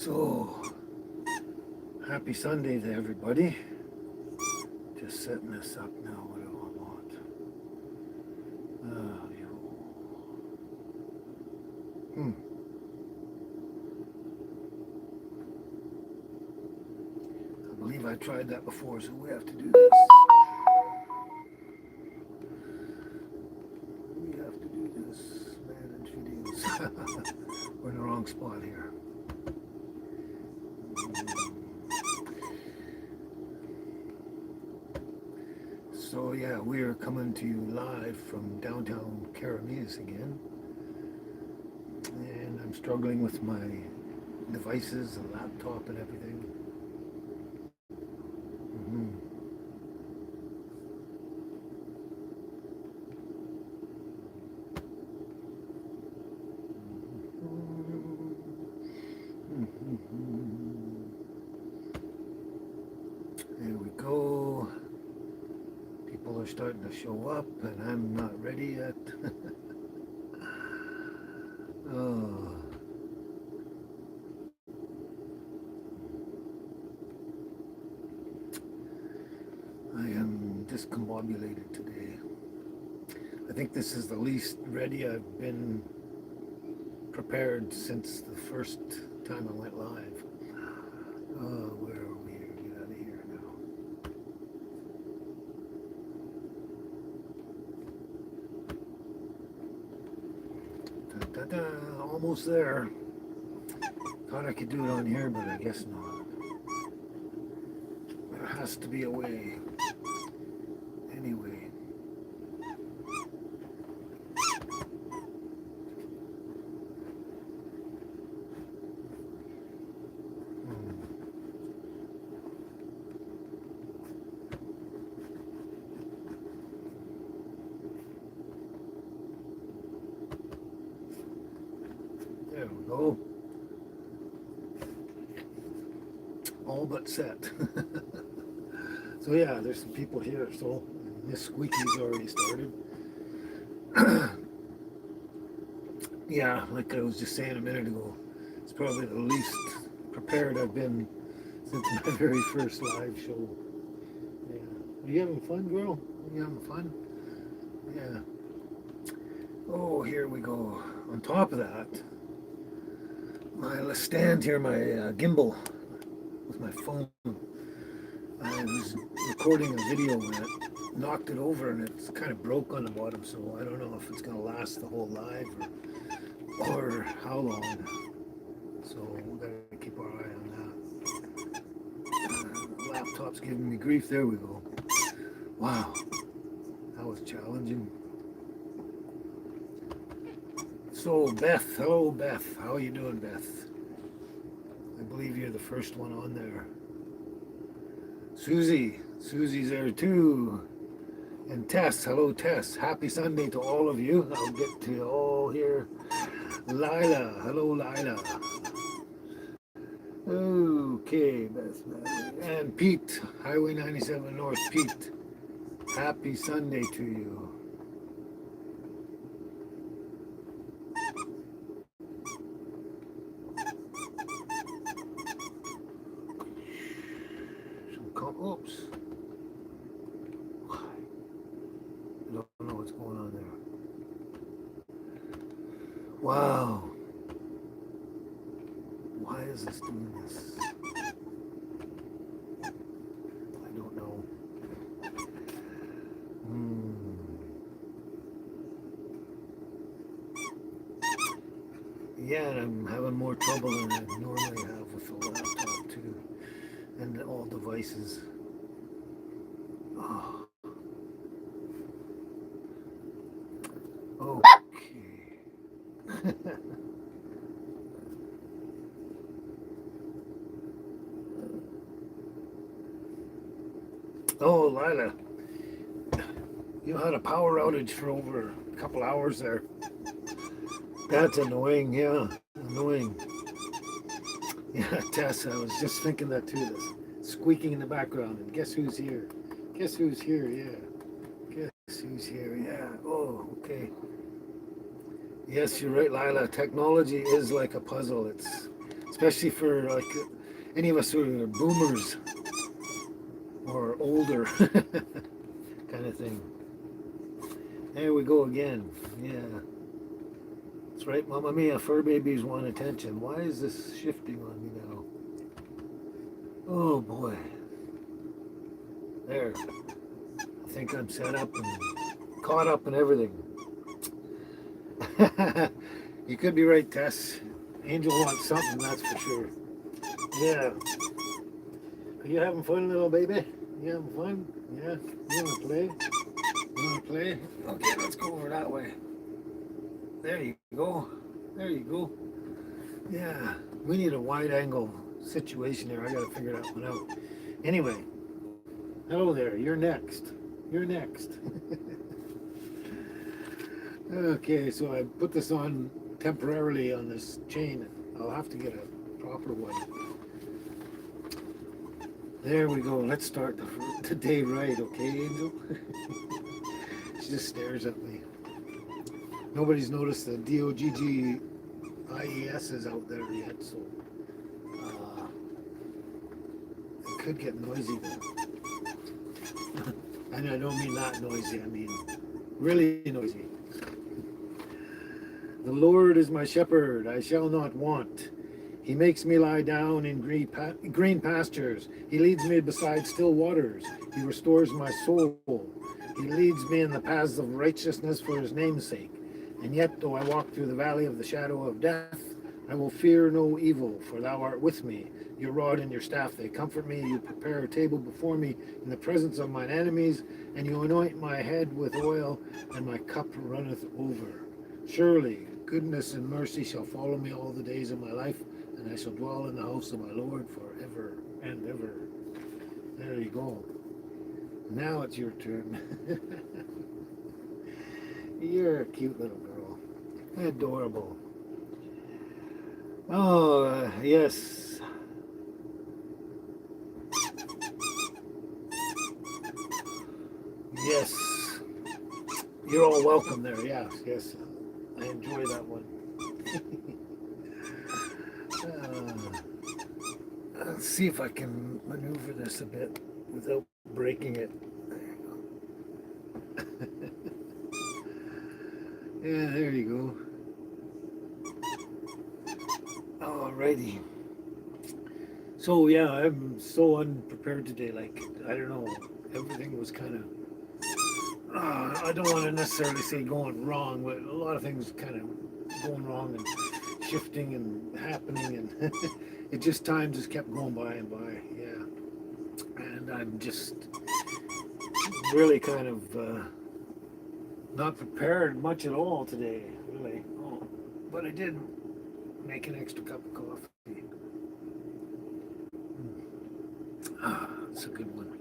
So, happy Sunday to everybody. Just setting this up now. What do I want? Hmm. I believe I tried that before, so we have to do this. We have to do this. Manage videos. We're in the wrong spot here. So yeah, we are coming to you live from downtown Carameas again. And I'm struggling with my devices, the laptop and everything. Mm-hmm. There we go. People are starting to show up, and I'm not ready yet. Oh, I am discombobulated today. I think this is the least ready I've been prepared since the first time I went live. Oh, where are we here? Get out of here now. Da, da, da, almost there. Thought I could do it on here, but I guess not. There has to be a way. Anyway. There we go. All but set. So yeah, there's some people here. So this squeaky's already started. Yeah, like I was just saying a minute ago, it's probably the least prepared I've been since my very first live show. Yeah. Are you having fun, girl? Are you having fun? Yeah. Oh, here we go. On top of that, my stand here, my gimbal with my phone. I was recording a video and it knocked it over and it's kind of broke on the bottom, so I don't know if it's going to last the whole live or how long. So we got to keep our eye on that. Laptop's giving me grief. There we go. Wow, that was challenging. So Beth, hello Beth. How are you doing, Beth? I believe you're the first one on there. Susie's there too. And Tess, hello Tess. Happy Sunday to all of you. I'll get to you all here. Lila, hello Lila. Okay, Beth. And Pete, Highway 97 North. Pete, happy Sunday to you. Oops. I don't know what's going on there. Wow. Why is this doing this? I don't know. Yeah, and I'm having more trouble than I normally have with the laptop too. And all devices. Oh. Okay. Oh, Lila, you had a power outage for over a couple hours there. That's annoying, yeah, annoying. Yeah, Tess, I was just thinking that too. This squeaking in the background, and guess who's here? Guess who's here? Yeah. Guess who's here? Yeah. Oh, okay. Yes, you're right, Lila. Technology is like a puzzle. It's especially for like any of us who are boomers or older kind of thing. There we go again. Yeah. That's right, Mamma Mia, fur babies want attention. Why is this shifting on me now? Oh boy. There. I think I'm set up and caught up in everything. You could be right, Tess. Angel wants something, that's for sure. Yeah. Are you having fun, little baby? You having fun? Yeah. You wanna play? You wanna play? Okay, let's go over that way. There you go. There you go. Yeah. We need a wide angle situation here. I gotta figure that one out. Anyway. Hello there. You're next. You're next. Okay, so I put this on temporarily on this chain. I'll have to get a proper one. There we go. Let's start the day right, okay, Angel? She just stares at me. Nobody's noticed the DOGGIES out there yet, so it could get noisy though. And I don't mean not noisy, I mean really noisy. The Lord is my shepherd, I shall not want. He makes me lie down in green pastures. He leads me beside still waters. He restores my soul. He leads me in the paths of righteousness for his name's sake. And yet, though I walk through the valley of the shadow of death, I will fear no evil, for thou art with me. Your rod and your staff, they comfort me. You prepare a table before me in the presence of mine enemies, and you anoint my head with oil, and my cup runneth over. Surely goodness and mercy shall follow me all the days of my life, and I shall dwell in the house of my Lord forever and ever. There you go. Now it's your turn. You're a cute little girl. Adorable. Oh, yes. Yes. You're all welcome there. Yes, yes. I enjoy that one. Let's see if I can maneuver this a bit without breaking it. There you go. Yeah, there you go. Alrighty. So yeah, I'm so unprepared today. Like, I don't know. Everything was kind of, I don't want to necessarily say going wrong, but a lot of things kind of going wrong and shifting and happening, and it just time just kept going by and by. Yeah, and I'm just really kind of not prepared much at all today, really. Oh, but I did make an extra cup of coffee. It's a good one.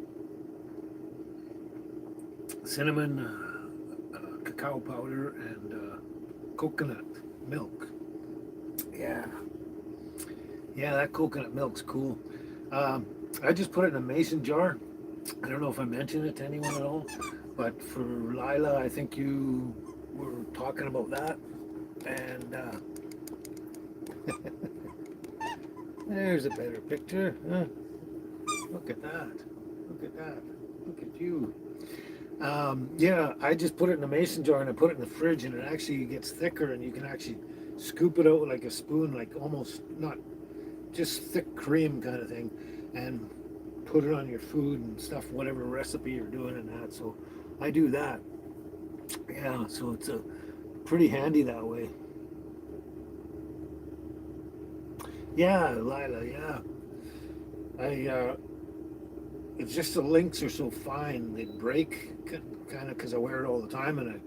Cinnamon, cacao powder, and coconut milk. Yeah. Yeah, that coconut milk's cool. I just put it in a mason jar. I don't know if I mentioned it to anyone at all, but for Lila, I think you were talking about that. And there's a better picture. Huh? Look at that. Look at that. Look at you. Yeah, I just put it in a mason jar and I put it in the fridge, and it actually gets thicker, and you can actually scoop it out with like a spoon, like almost not just thick cream kind of thing, and put it on your food and stuff, whatever recipe you're doing and that. So I do that. Yeah, so it's a pretty handy that way. Yeah, Lila, yeah. I it's just the links are so fine, they break kind of because I wear it all the time, and I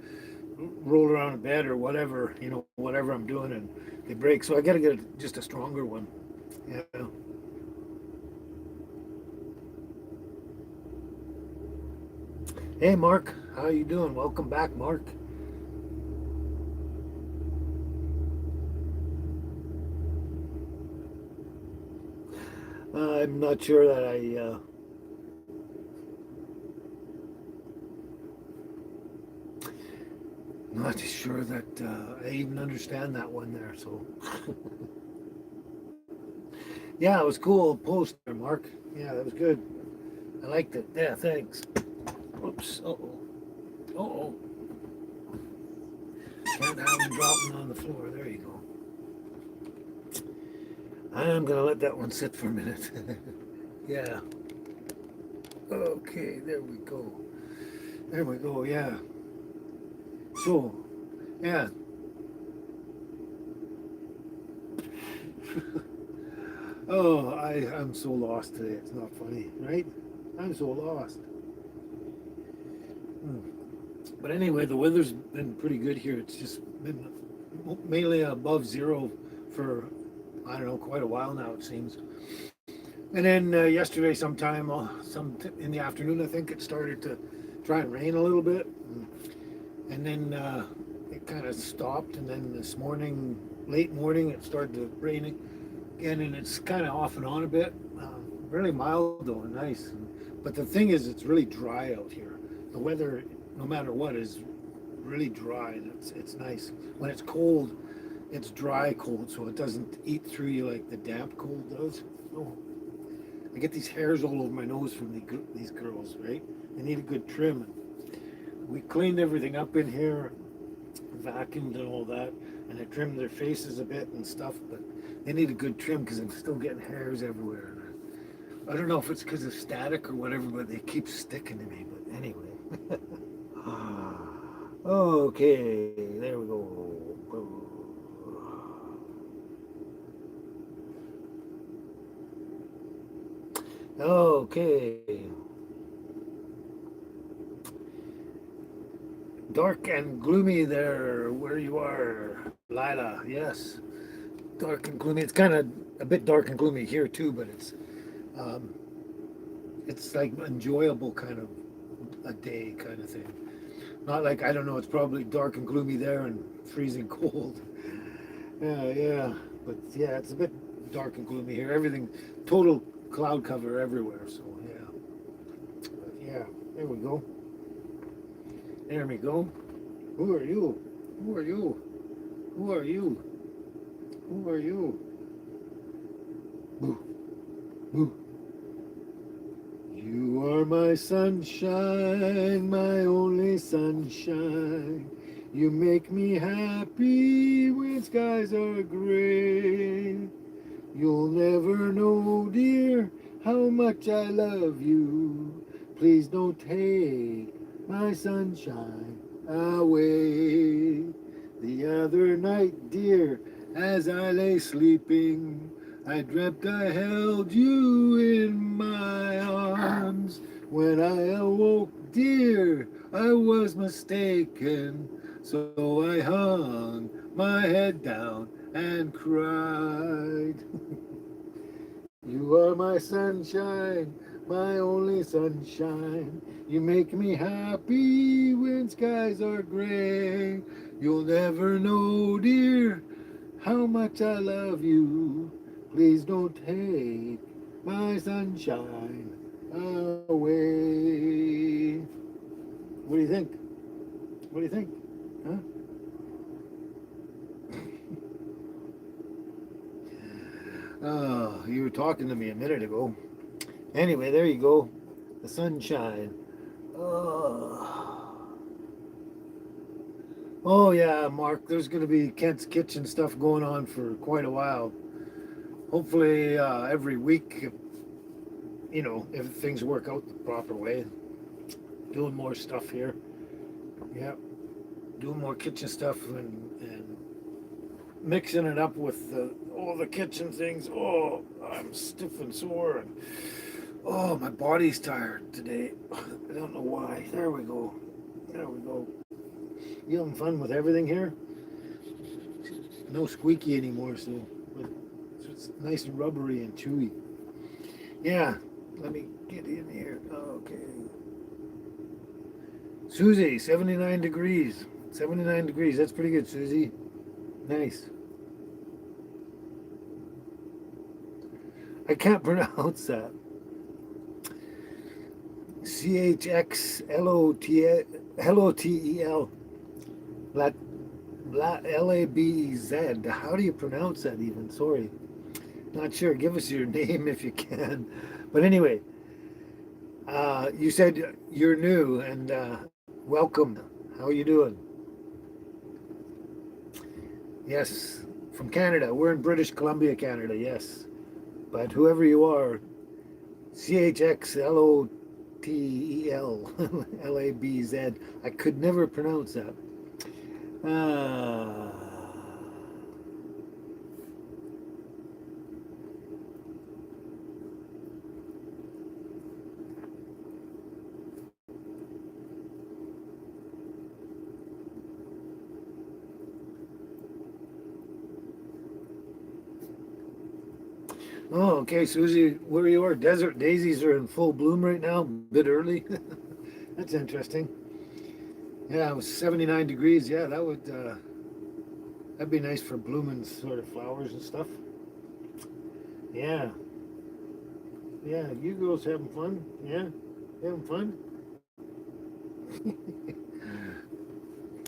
roll around in bed or whatever, whatever I'm doing, and they break. So I got to get just a stronger one. Yeah. Hey, Mark, how you doing? Welcome back, Mark. I'm not sure that not sure that I even understand that one there. So Yeah, it was cool post there, Mark. Yeah, that was good. I liked it. Yeah, thanks. Oops. Uh-oh. Uh-oh. Can't have them dropping on the floor. There you go. I'm going to let that one sit for a minute. Yeah. Okay, there we go. There we go, yeah. So, yeah. Oh, I'm so lost today. It's not funny, right? I'm so lost. Hmm. But anyway, the weather's been pretty good here. It's just been mainly above zero for, I don't know, quite a while now, it seems. And then yesterday, sometime, in the afternoon, I think it started to try and rain a little bit. And then it kind of stopped. And then this morning, late morning, it started to rain again. And it's kind of off and on a bit. Really mild, though, and nice. But the thing is, it's really dry out here. The weather, no matter what, is really dry. And it's nice. When it's cold, it's dry cold, so it doesn't eat through you like the damp cold does. Oh. I get these hairs all over my nose from these girls, right? They need a good trim. We cleaned everything up in here, vacuumed and all that, and I trimmed their faces a bit and stuff, but they need a good trim because I'm still getting hairs everywhere. I don't know if it's because of static or whatever, but they keep sticking to me. But anyway. Okay, there we go. Okay. Dark and gloomy there where you are, Lila. Yes. Dark and gloomy. It's kind of a bit dark and gloomy here too, but um, it's like enjoyable kind of a day kind of thing. Not like, I don't know, it's probably dark and gloomy there and freezing cold. Yeah, yeah. But yeah, it's a bit dark and gloomy here. Everything, total cloud cover everywhere. So yeah. But yeah, there we go. There we go. Who are you? Who are you? Who are you? Who are you? Boo. Boo. You are my sunshine, my only sunshine. You make me happy when skies are gray. You'll never know, dear, how much I love you. Please don't take my sunshine away. The other night, dear, as I lay sleeping, I dreamt I held you in my arms. When I awoke, dear, I was mistaken, so I hung my head down and cried. You are my sunshine, my only sunshine. You make me happy when skies are gray. You'll never know, dear, how much I love you. Please don't take my sunshine away. What do you think? What do you think? Huh? Oh, you were talking to me a minute ago. Anyway, there you go. The sunshine. Oh, oh yeah, Mark. There's going to be Kent's Kitchen stuff going on for quite a while. Hopefully, every week, if things work out the proper way. Doing more stuff here. Yeah, doing more kitchen stuff and mixing it up with all the kitchen things. Oh, I'm stiff and sore, and oh, my body's tired today. I don't know why. There we go. There we go. You having fun with everything here? No squeaky anymore, so it's nice and rubbery and chewy. Yeah, let me get in here. Okay. Susie, 79 degrees. 79 degrees. That's pretty good, Susie. Nice. I can't pronounce that. CHXLOTEL. Labez. How do you pronounce that even? Sorry. Not sure. Give us your name if you can. But anyway, you said you're new and welcome. How are you doing? Yes, from Canada. We're in British Columbia, Canada. Yes, but whoever you are, CHXLOTEL I could never pronounce that. Uh, oh, okay, Susie, where you are? Desert daisies are in full bloom right now. A bit early. That's interesting. Yeah, it was 79 degrees. Yeah, that'd be nice for blooming sort of flowers and stuff. Yeah, yeah. You girls having fun? Yeah, having fun.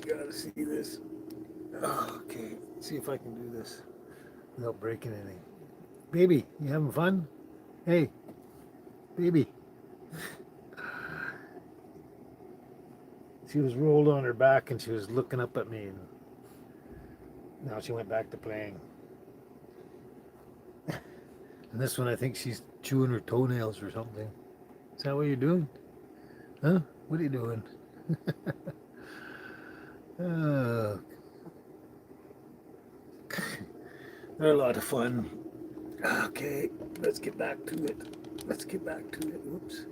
Gotta see this. Oh, okay, see if I can do this without breaking anything. Baby, you having fun? Hey, baby. She was rolled on her back and she was looking up at me, and now she went back to playing. And this one, I think she's chewing her toenails or something. Is that what you're doing? Huh? What are you doing? uh, they're a lot of fun. Okay, let's get back to it. Let's get back to it. Oops.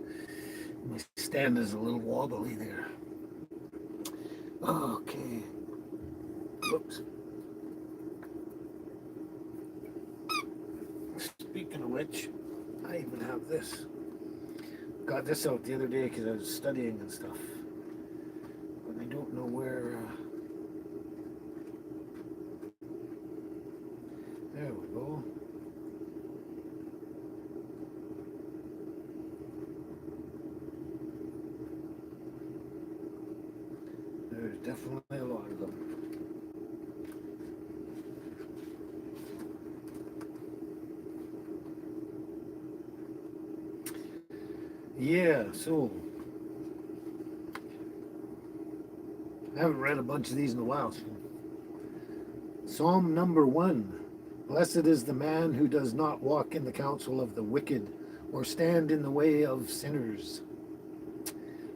My stand is a little wobbly there. Okay. Whoops. Speaking of which, I even have this. Got this out the other day because I was studying and stuff. But I don't know where. There we go. There's definitely a lot of them. Yeah, so I haven't read a bunch of these in a while. Psalm number 1. Blessed is the man who does not walk in the counsel of the wicked, or stand in the way of sinners,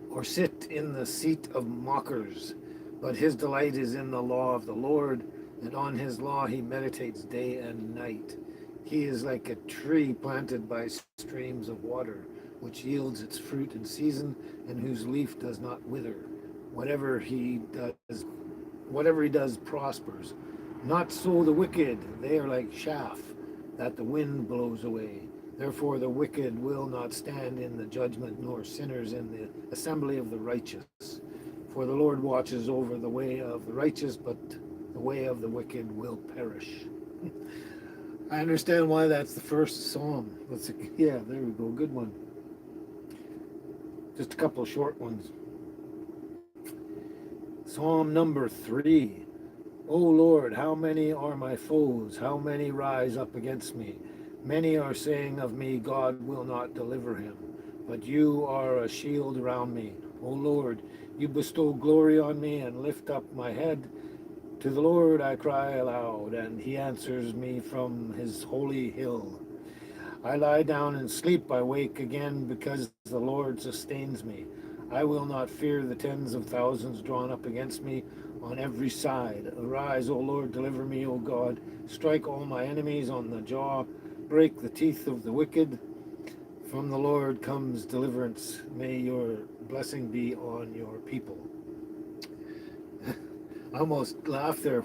or sit in the seat of mockers. But his delight is in the law of the Lord, and on his law he meditates day and night. He is like a tree planted by streams of water, which yields its fruit in season, and whose leaf does not wither. Whatever he does, whatever he does prospers. Not so the wicked; they are like chaff that the wind blows away. Therefore the wicked will not stand in the judgment, nor sinners in the assembly of the righteous. For the Lord watches over the way of the righteous, but the way of the wicked will perish. I understand why that's the first psalm. Yeah, there we go. Good one. Just a couple of short ones. Psalm number 3. O Lord, how many are my foes? How many rise up against me? Many are saying of me, God will not deliver him. But you are a shield around me. O Lord, you bestow glory on me and lift up my head. To the Lord I cry aloud, and he answers me from his holy hill. I lie down and sleep, I wake again because the Lord sustains me. I will not fear the tens of thousands drawn up against me on every side. Arise, O Lord, deliver me, O God. Strike all my enemies on the jaw. Break the teeth of the wicked. From the Lord comes deliverance. May your blessing be on your people. I almost laughed there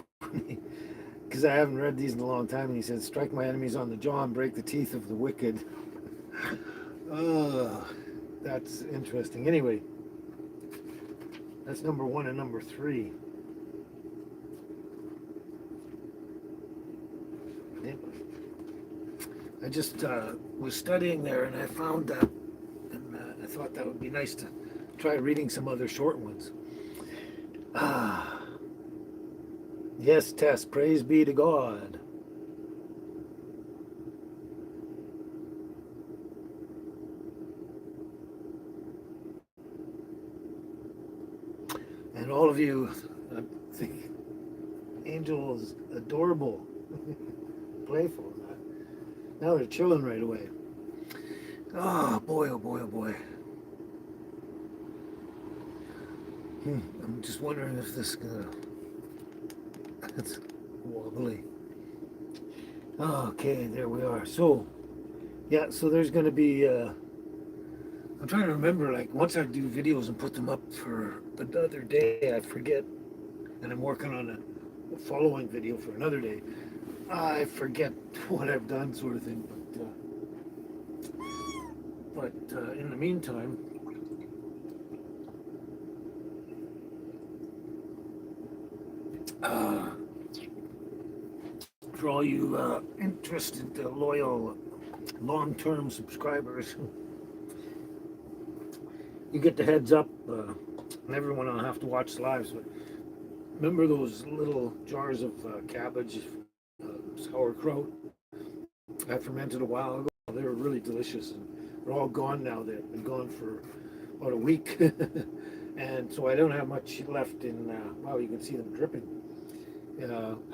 because I haven't read these in a long time. And he said, strike my enemies on the jaw and break the teeth of the wicked. Oh, that's interesting. Anyway, that's number 1 and number 3. I just was studying there and I found that, and I thought that would be nice to try reading some other short ones. Ah, yes, Tess, praise be to God. And all of you, I think Angel is adorable, playful. Now they're chilling right away. Oh boy, oh boy, oh boy. I'm just wondering if this is gonna. It's wobbly. Okay, there we are. So, yeah, so there's gonna be. I'm trying to remember, like, once I do videos and put them up for another day, I forget, and I'm working on a following video for another day. I forget what I've done, sort of thing. But in the meantime, uh, for all you interested, loyal, long-term subscribers, you get the heads up. And everyone will have to watch the lives. But remember those little jars of cabbage, sauerkraut I fermented a while ago? They were really delicious, and they're all gone now. They've been gone for about a week, and so I don't have much left in. Well, you can see them dripping.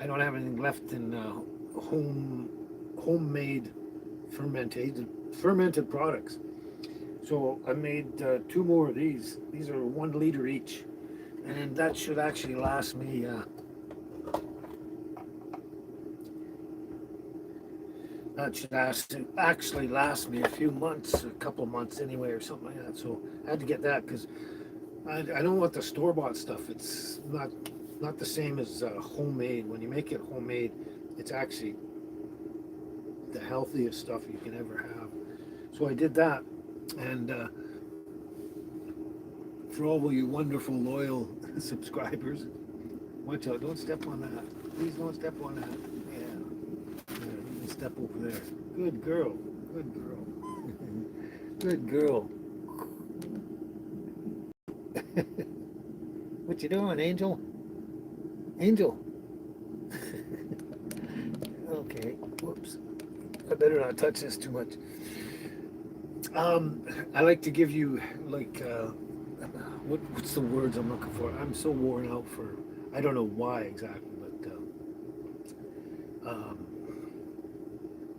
I don't have anything left in homemade fermented products. So I made 2 more of these. These are 1 liter each, and that should actually last me. That should actually last me a few months, a couple of months anyway, or something like that. So I had to get that because I don't want the store-bought stuff. It's not the same as homemade. When you make it homemade, it's actually the healthiest stuff you can ever have. So I did that, and for all of you wonderful, loyal subscribers, watch out, don't step on that. Please don't step on that. Yeah, you can step over there. Good girl, good girl. Good girl. What you doing, Angel? Angel. Okay, whoops. I better not touch this too much. I like to give you, like, what's the words I'm looking for? I'm so worn out for, I don't know why exactly, but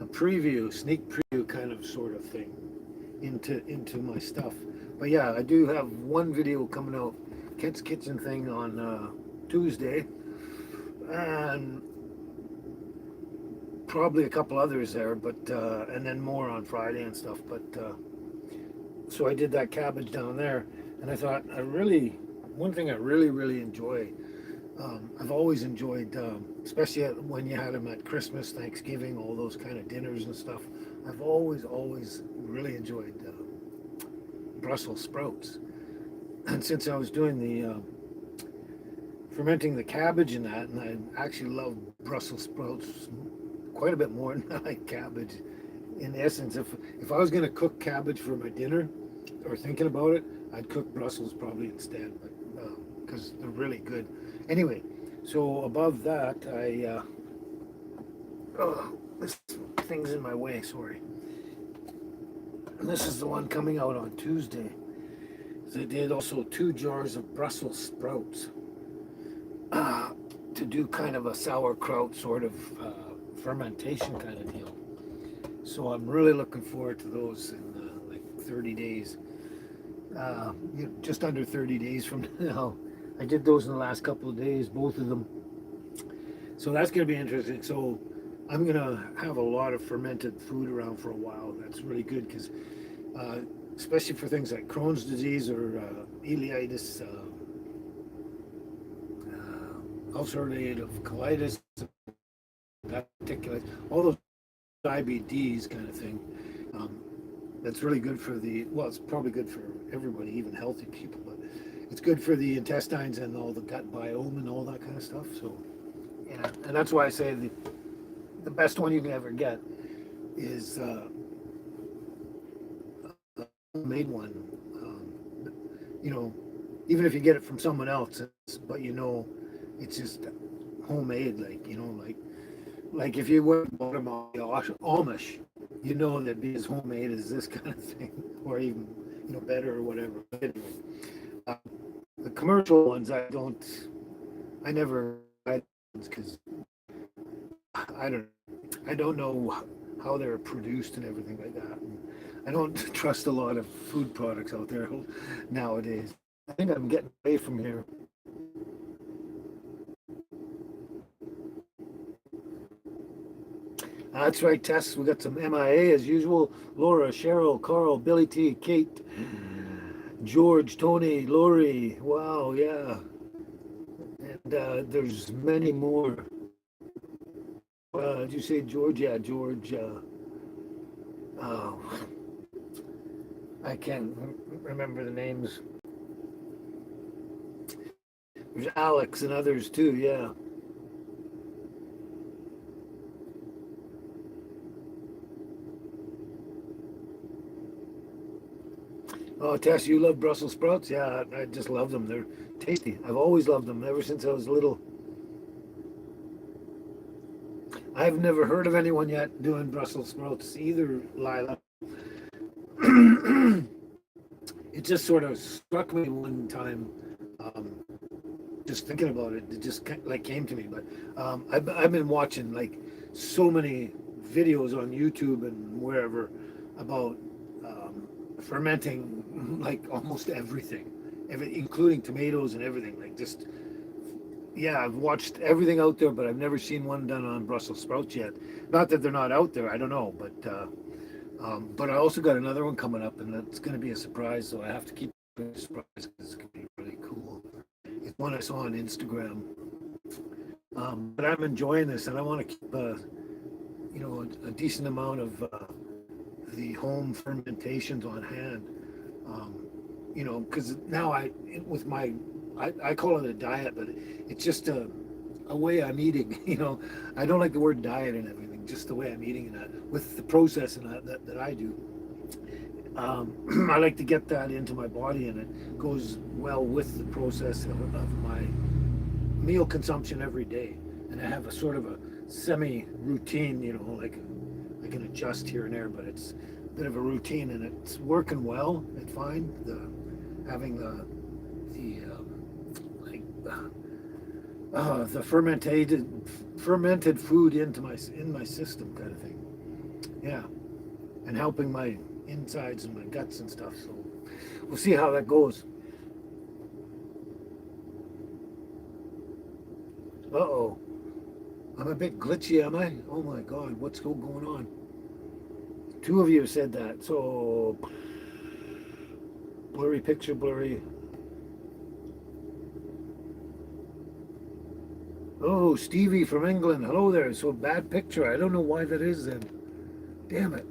a preview, sneak preview kind of sort of thing into my stuff. But yeah, I do have 1 video coming out, Kent's Kitchen thing, on Tuesday, and probably a couple others there, but and then more on Friday and stuff. But so I did that cabbage down there, and I thought one thing I really enjoy. I've always enjoyed, especially when you had them at Christmas, Thanksgiving, all those kind of dinners and stuff. I've always really enjoyed Brussels sprouts, and since I was doing the fermenting the cabbage and that, and I actually love Brussels sprouts quite a bit more than I like cabbage. In essence, if I was going to cook cabbage for my dinner, or thinking about it, I'd cook Brussels probably instead, but because they're really good. Anyway, so above that, this thing's in my way. Sorry. And this is the one coming out on Tuesday. They did also 2 jars of Brussels sprouts to do kind of a sauerkraut sort of fermentation kind of deal. So I'm really looking forward to those in like 30 days. Just under 30 days from now. I did those in the last couple of days, both of them. So that's going to be interesting. So I'm going to have a lot of fermented food around for a while. That's really good because, especially for things like Crohn's disease or ileitis, ulcerative colitis, all those IBDs kind of thing. That's really good for it's probably good for everybody, even healthy people, but it's good for the intestines and all the gut biome and all that kind of stuff. So, yeah, and that's why I say the best one you can ever get is a homemade one. Even if you get it from someone else, but it's just homemade, like if you went and bought them Amish, that'd be as homemade as this kind of thing, or even better or whatever. But anyway, The commercial ones, I never buy because I don't, I don't know how they're produced and everything like that. And I don't trust a lot of food products out there nowadays. I think I'm getting away from here. That's right, Tess. We got some MIA as usual. Laura, Cheryl, Carl, Billy T, Kate, George, Tony, Lori. Wow, yeah. And there's many more. Did you say George? Yeah, George. Oh, I can't remember the names. There's Alex and others too. Yeah. Oh, Tess, you love Brussels sprouts? Yeah, I just love them. They're tasty. I've always loved them ever since I was little. I've never heard of anyone yet doing Brussels sprouts either, Lila. It just sort of struck me one time, um, just thinking about it. It just like came to me. But I've been watching like so many videos on YouTube and wherever about fermenting like almost everything, including tomatoes and everything. Like just yeah, I've watched everything out there, but I've never seen one done on Brussels sprouts yet. Not that they're not out there. I don't know, but I also got another one coming up, and that's going to be a surprise. So I have to keep it a surprise because it's going to be really cool. It's one I saw on Instagram. But I'm enjoying this, and I want to keep a decent amount of the home fermentations on hand. Um, because now with my I call it a diet, but it's just a way I'm eating. I don't like the word diet and everything, just the way I'm eating and that with the processing that I do. I like to get that into my body, and it goes well with the process of my meal consumption every day. And I have a sort of a semi routine, like I can adjust here and there, but it's a bit of a routine, and it's working well. I find having the fermented food in my system kind of thing. Yeah, and helping my insides and my guts and stuff. So we'll see how that goes. Uh-oh. I'm a bit glitchy, am I? Oh my God, what's going on? Two of you said that. So blurry picture, blurry. Oh, Stevie from England. Hello there. So bad picture. I don't know why that is then. Damn it.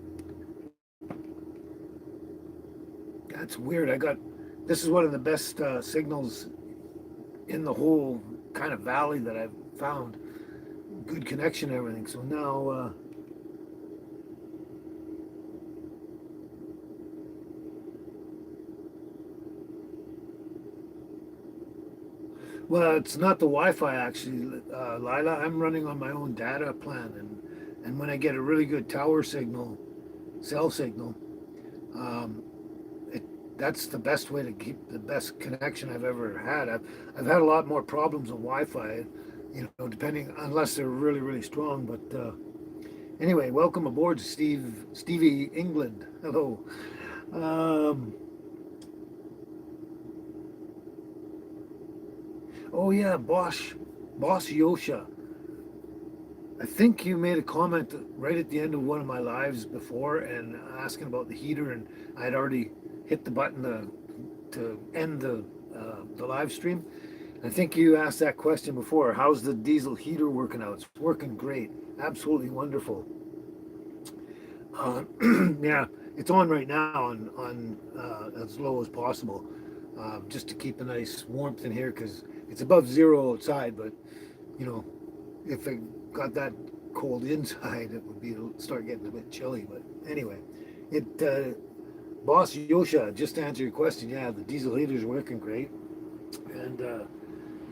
That's weird. This is one of the best signals in the whole kind of valley that I've found. Good connection and everything. So now, well, it's not the Wi-Fi actually, Lila. I'm running on my own data plan, and when I get a really good tower signal, cell signal, um, it that's the best way to keep the best connection I've ever had. I've had a lot more problems with Wi-Fi, depending unless they're really really strong. But anyway, welcome aboard, Stevie England. Hello. Um, oh yeah, Boss Yosha. I think you made a comment right at the end of one of my lives before and asking about the heater, and I'd already hit the button to end the live stream. I think you asked that question before. How's the diesel heater working out? It's working great, absolutely wonderful. Uh, yeah, it's on right now on as low as possible, just to keep a nice warmth in here because it's above zero outside. But you know, if it got that cold inside, it would be start getting a bit chilly. But anyway, it Boss Yosha, just to answer your question, yeah, the diesel heater's working great, and the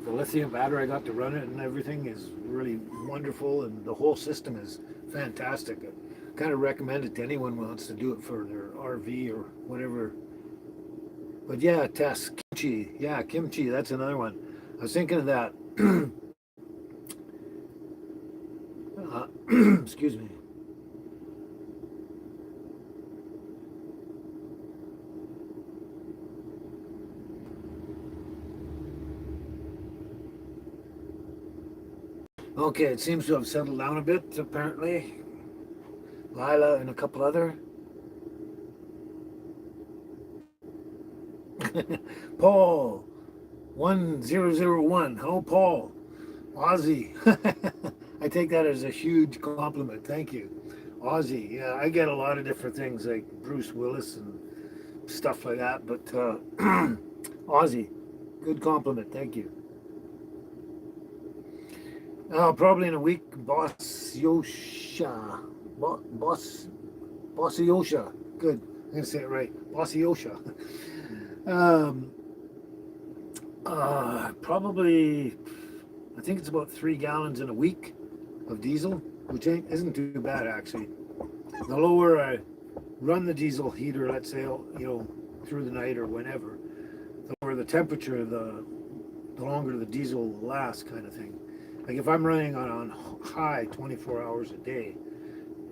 lithium battery I got to run it and everything is really wonderful, and the whole system is fantastic. I kind of recommend it to anyone who wants to do it for their RV or whatever But yeah, Tess, kimchi. Yeah, kimchi. That's another one. I was thinking of that. Excuse me. Okay, it seems to have settled down a bit, apparently. Lila and a couple other. Paul, 1001. Hello, Paul. Aussie. I take that as a huge compliment. Thank you. Aussie. Yeah, I get a lot of different things like Bruce Willis and stuff like that, but Aussie. Good compliment. Thank you. Probably in a week, Boss Yosha. Boss Bossy Yosha. Good. I'm going to say it right. Bossy Yosha. um, Probably, I think it's about 3 gallons in a week of diesel, which isn't too bad actually. The lower I run the diesel heater, let's say, through the night or whenever, the lower the temperature, the longer the diesel will last, kind of thing. Like if I'm running on high 24 hours a day,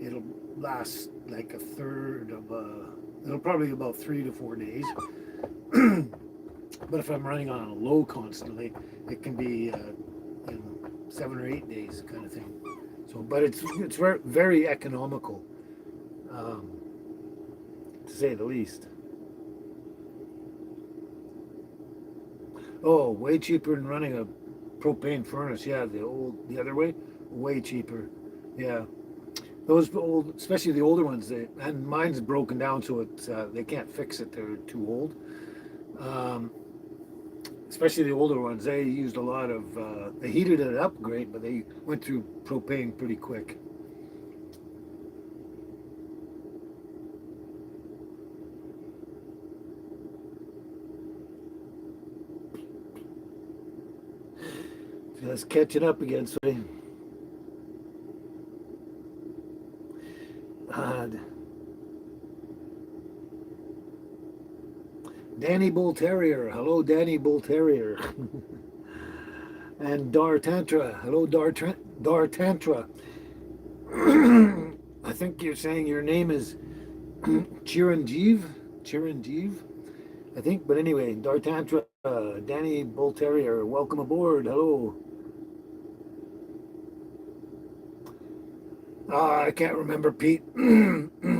it'll last like a third of it'll probably about 3 to 4 days. But if I'm running on a low constantly, it can be 7 or 8 days, kind of thing. So, but it's very, very economical, um, to say the least. Oh, way cheaper than running a propane furnace. Yeah, the other way, way cheaper. Yeah, those old, especially the older ones. And mine's broken down, so they can't fix it. They're too old. Um, Especially the older ones, they used a lot of. They heated it up great, but they went through propane pretty quick. Just catching up again. So, uh, Danny Bull Terrier. Hello, Danny Bull Terrier. And Dar Tantra. Hello, Dar Tantra. I think you're saying your name is Chiranjeev. Chiranjeev, I think. But anyway, Dar Tantra, Danny Bull Terrier. Welcome aboard. Hello. I can't remember, Pete. When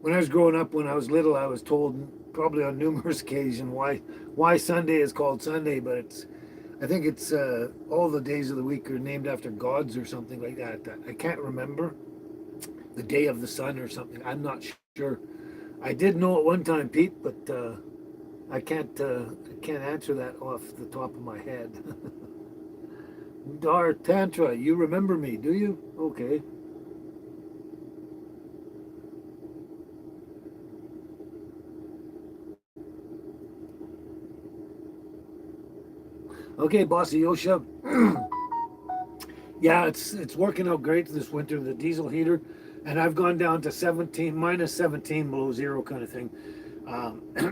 I was growing up, when I was little, I was told probably on numerous occasions why Sunday is called Sunday, but I think it's all the days of the week are named after gods or something like that. I can't remember the day of the sun or something. I'm not sure. I did know at one time, Pete, but I can't answer that off the top of my head. Dar Tantra, you remember me, do you? Okay. Okay, Bossy Yosha. Yeah, it's working out great this winter, the diesel heater, and I've gone down to 17, minus 17 below zero kind of thing,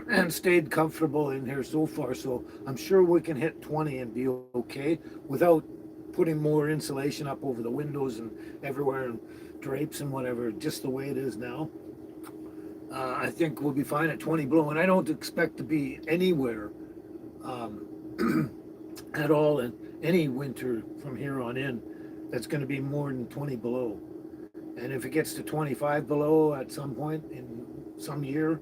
and stayed comfortable in here so far. So I'm sure we can hit 20 and be okay without putting more insulation up over the windows and everywhere and drapes and whatever, just the way it is now. I think we'll be fine at 20 below, and I don't expect to be anywhere at all in any winter from here on in that's going to be more than 20 below. And if it gets to 25 below at some point in some year,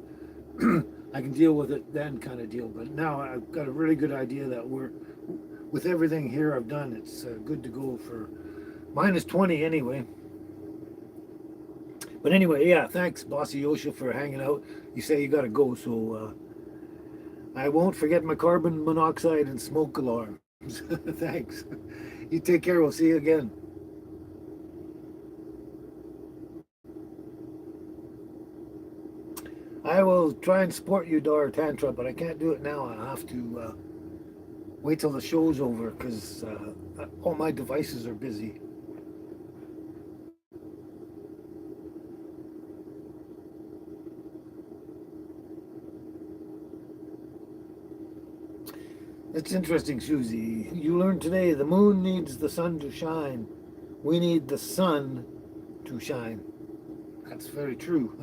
I can deal with it then, kind of deal. But now I've got a really good idea that with everything here I've done, it's good to go for minus 20 anyway. But anyway, yeah, thanks, Bossy Yosha, for hanging out. You say you got to go, so I won't forget my carbon monoxide and smoke alarm. Thanks. You take care. We'll see you again. I will try and support you, Dar Tantra, but I can't do it now. I have to wait till the show's over because all my devices are busy. It's interesting, Susie. You learned today the moon needs the sun to shine. We need the sun to shine. That's very true.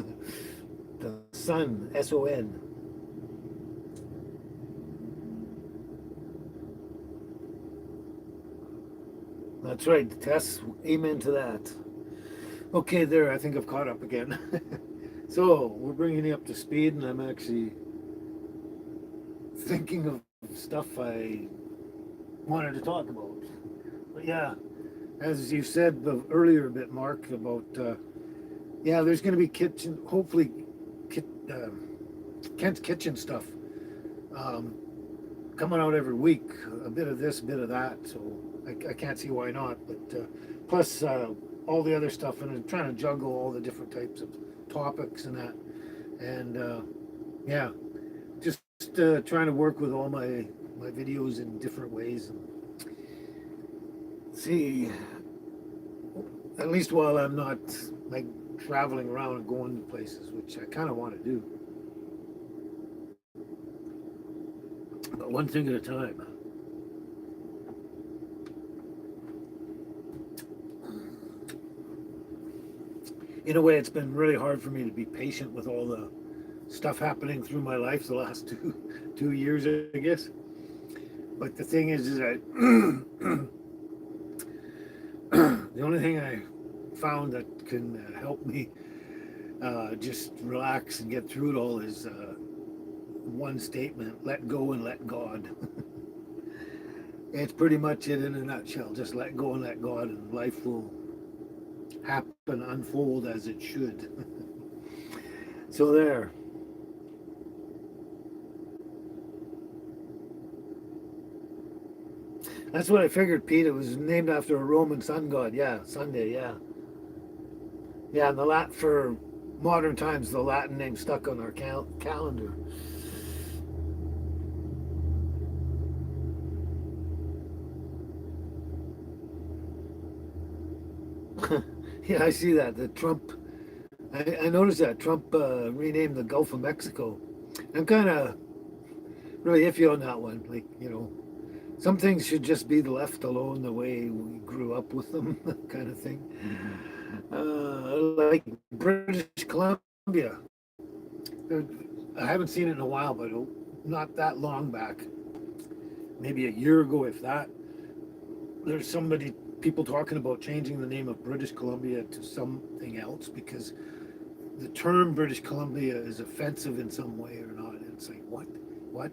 The sun, S-O-N. That's right, Tess. Amen to that. Okay, there, I think I've caught up again. So, we're bringing you up to speed, and I'm actually thinking of stuff I wanted to talk about. But yeah, as you said earlier a bit, Mark, about, yeah, there's going to be kitchen, hopefully, uh, Kent's Kitchen stuff um, coming out every week. A bit of this, a bit of that. So I can't see why not. But plus all the other stuff, and I'm trying to juggle all the different types of topics and that. And yeah, just trying to work with all my videos in different ways and see, at least while I'm not like traveling around and going to places, which I kind of want to do, but one thing at a time. In a way, it's been really hard for me to be patient with all the stuff happening through my life the last two years, I guess. But the thing is that the only thing I found that can help me just relax and get through it all is one statement: let go and let God. It's pretty much it in a nutshell. Just let go and let God, and life will happen, unfold as it should. So there. That's what I figured, Pete. It was named after a Roman sun god. Yeah, Sunday. Yeah, yeah. And the for modern times, the Latin name stuck on our calendar. Yeah, I see that. The Trump. I noticed that Trump renamed the Gulf of Mexico. I'm kind of really iffy on that one. Like, some things should just be left alone the way we grew up with them, kind of thing. Like British Columbia. I haven't seen it in a while, but not that long back, maybe a year ago, if that. There's people talking about changing the name of British Columbia to something else because the term British Columbia is offensive in some way or not. And it's like, what? What?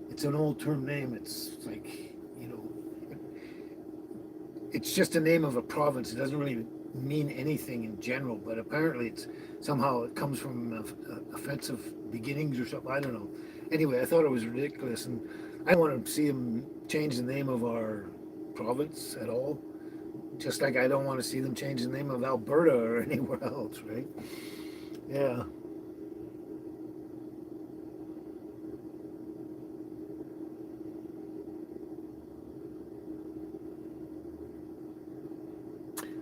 It's an old term name. It's like, it's just a name of a province. It doesn't really mean anything in general, but apparently somehow it comes from offensive beginnings or something. I don't know. Anyway, I thought it was ridiculous, and I don't want to see them change the name of our province at all. Just like I don't want to see them change the name of Alberta or anywhere else, right? Yeah.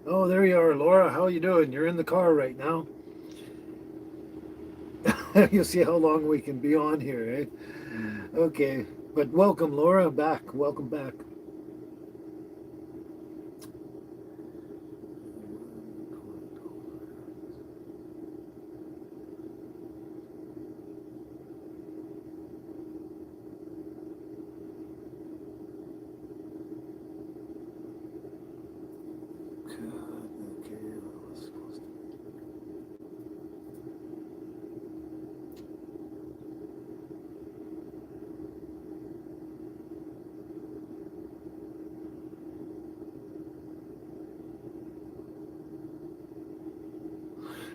Oh, there you are, Laura. How you doing? You're in the car right now. You'll see how long we can be on here, eh? Okay. But welcome, Laura, back. Welcome back.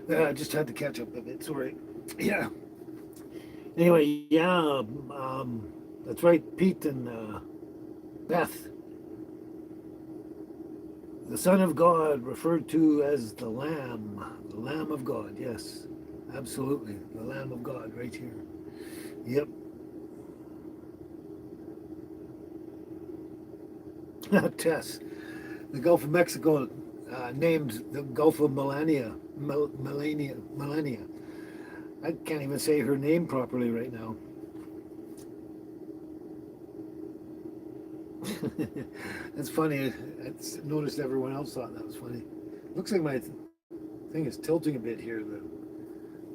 Yeah, I just had to catch up a bit. Sorry. Yeah. Anyway, yeah, that's right, Pete and Beth. The Son of God, referred to as the Lamb of God. Yes, absolutely, the Lamb of God, right here. Yep. Tess, the Gulf of Mexico, named the Gulf of Melania. I can't even say her name properly right now. That's funny. I noticed everyone else thought that was funny. Looks like my thing is tilting a bit here.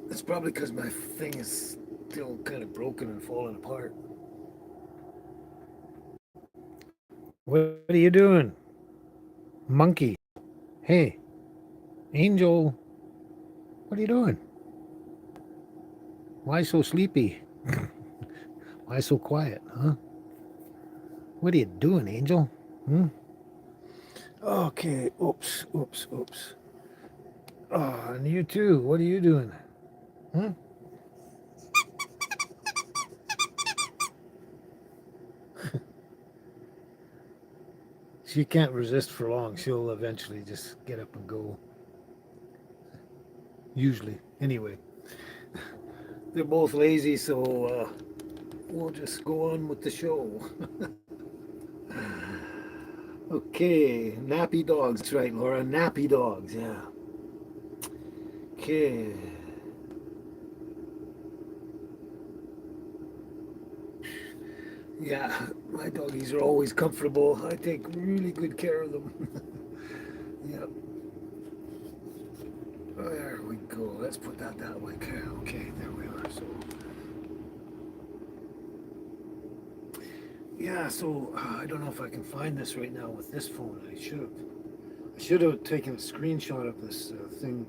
That's probably because my thing is still kind of broken and falling apart. What are you doing? Monkey. Hey, Angel. What are you doing? Why so sleepy? Why so quiet, huh? What are you doing, Angel? Hmm? Okay, oops, oops, oops. Oh, and you too. What are you doing? Hmm? She can't resist for long. She'll eventually just get up and go. Usually. Anyway, they're both lazy, so we'll just go on with the show. Okay, nappy dogs. That's right, Laura. Nappy dogs, yeah. Okay. Yeah, my doggies are always comfortable. I take really good care of them. Yep. There we go. Let's put that way. Okay, there we are. So, yeah. So I don't know if I can find this right now with this phone. I should have taken a screenshot of this thing.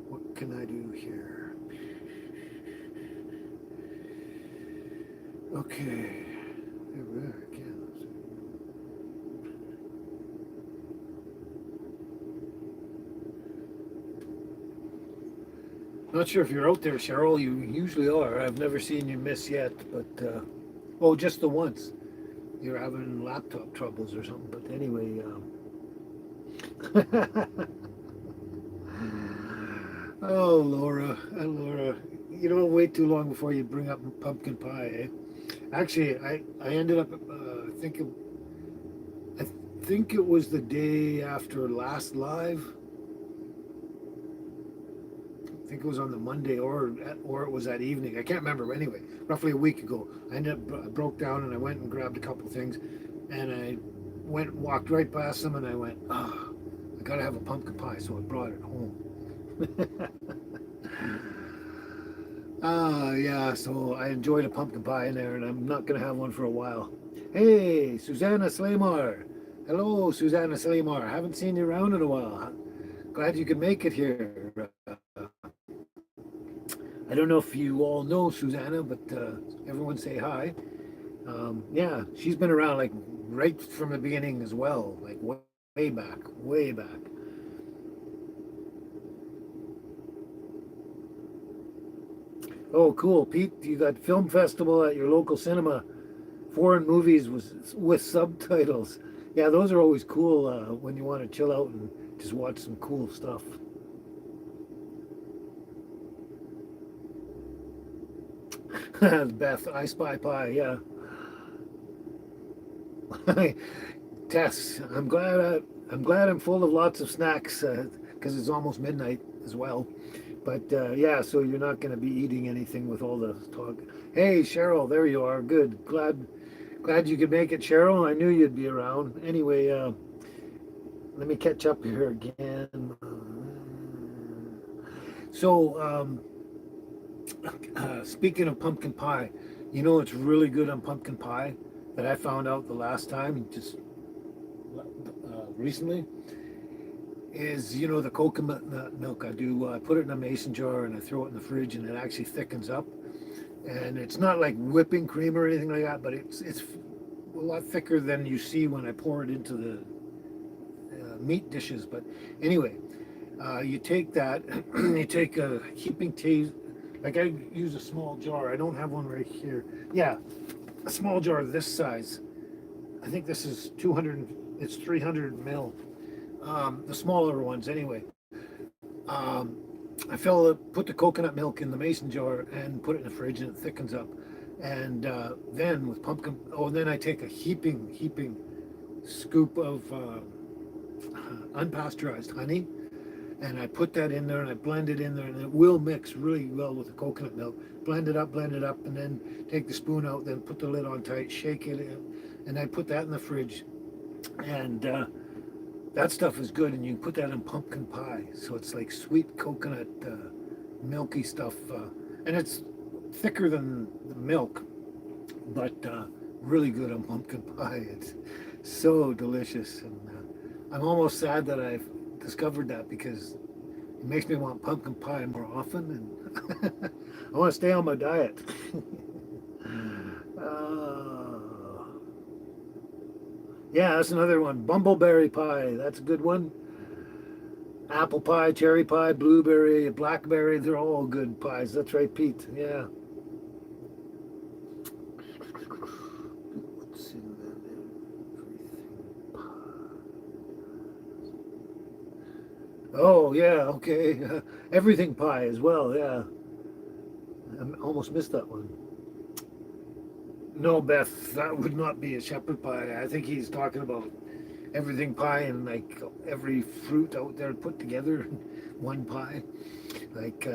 What can I do here? Okay. There we are again. Not sure if you're out there, Cheryl. You usually are. I've never seen you miss yet, but oh, just the once. You're having laptop troubles or something. But anyway, oh, Laura, Laura, you don't wait too long before you bring up pumpkin pie, eh? Actually, I ended up I think it was the day after last live. I think it was on the Monday or it was that evening. I can't remember. But anyway, roughly a week ago, I ended up I broke down and I went and grabbed a couple of things, and I walked right past them, and I went, I gotta have a pumpkin pie, so I brought it home. Yeah. So I enjoyed a pumpkin pie in there, and I'm not gonna have one for a while. Hey, Susanna Slamar. Hello, Susanna Slamar. Haven't seen you around in a while. Glad you could make it here. I don't know if you all know Susanna, but everyone say hi. Yeah, she's been around like right from the beginning as well, like way back, way back. Oh, cool, Pete. You got film festival at your local cinema. Foreign movies with subtitles. Yeah, those are always cool when you want to chill out and just watch some cool stuff. Beth, I Spy Pie. Yeah. Tess, I'm glad I'm full of lots of snacks because it's almost midnight as well. But yeah, so you're not going to be eating anything with all the talk. Hey, Cheryl, there you are. Good. Glad you could make it, Cheryl. I knew you'd be around. Anyway, let me catch up here again. So, speaking of pumpkin pie, you know it's really good on pumpkin pie that I found out the last time, just recently, is the coconut milk. I put it in a mason jar and I throw it in the fridge, and it actually thickens up. And it's not like whipping cream or anything like that, but it's a lot thicker than you see when I pour it into the meat dishes. But anyway, you take that, you take a heaping tea. Like I use a small jar. I don't have one right here. Yeah, a small jar this size. I think this is 200. It's 300 mil. The smaller ones, anyway. Um, put the coconut milk in the mason jar and put it in the fridge, and it thickens up. And then with pumpkin, oh, and then I take a heaping scoop of unpasteurized honey, and I put that in there and I blend it in there, and it will mix really well with the coconut milk. Blend it up, and then take the spoon out, then put the lid on tight, shake it, and I put that in the fridge. And that stuff is good, and you can put that in pumpkin pie. So it's like sweet coconut, milky stuff, and it's thicker than the milk, but really good on pumpkin pie. It's so delicious, and I'm almost sad that I've discovered that, because it makes me want pumpkin pie more often, and I want to stay on my diet. uh, yeah, that's another one. Bumbleberry pie, that's a good one. Apple pie, cherry pie, blueberry, blackberry, they're all good pies. That's right, Pete. Yeah. What's in that? Oh, yeah, okay. Everything pie as well, yeah. I almost missed that one. No, Beth, that would not be a shepherd pie. I think he's talking about everything pie and like every fruit out there put together in one pie. Like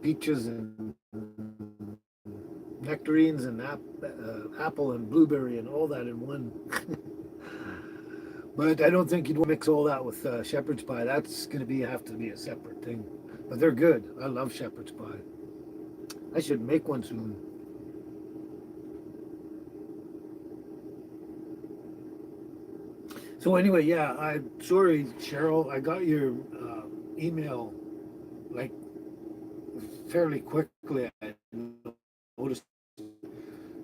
peaches and nectarines and apple and blueberry and all that in one. But I don't think you'd mix all that with shepherd's pie. That's going to have to be a separate thing. But they're good. I love shepherd's pie. I should make one soon. So anyway, yeah, I'm sorry, Cheryl. I got your email like fairly quickly. I noticed,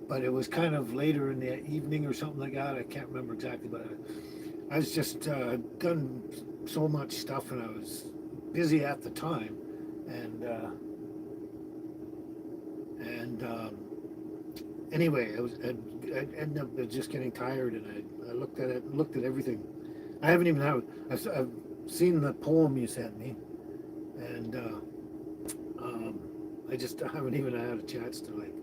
but it was kind of later in the evening or something like that. I can't remember exactly, but I was just done so much stuff, and I was busy at the time, and anyway, I ended up just getting tired, and I looked at it, looked at everything. I haven't even I've seen the poem you sent me, and I just haven't even had a chance to like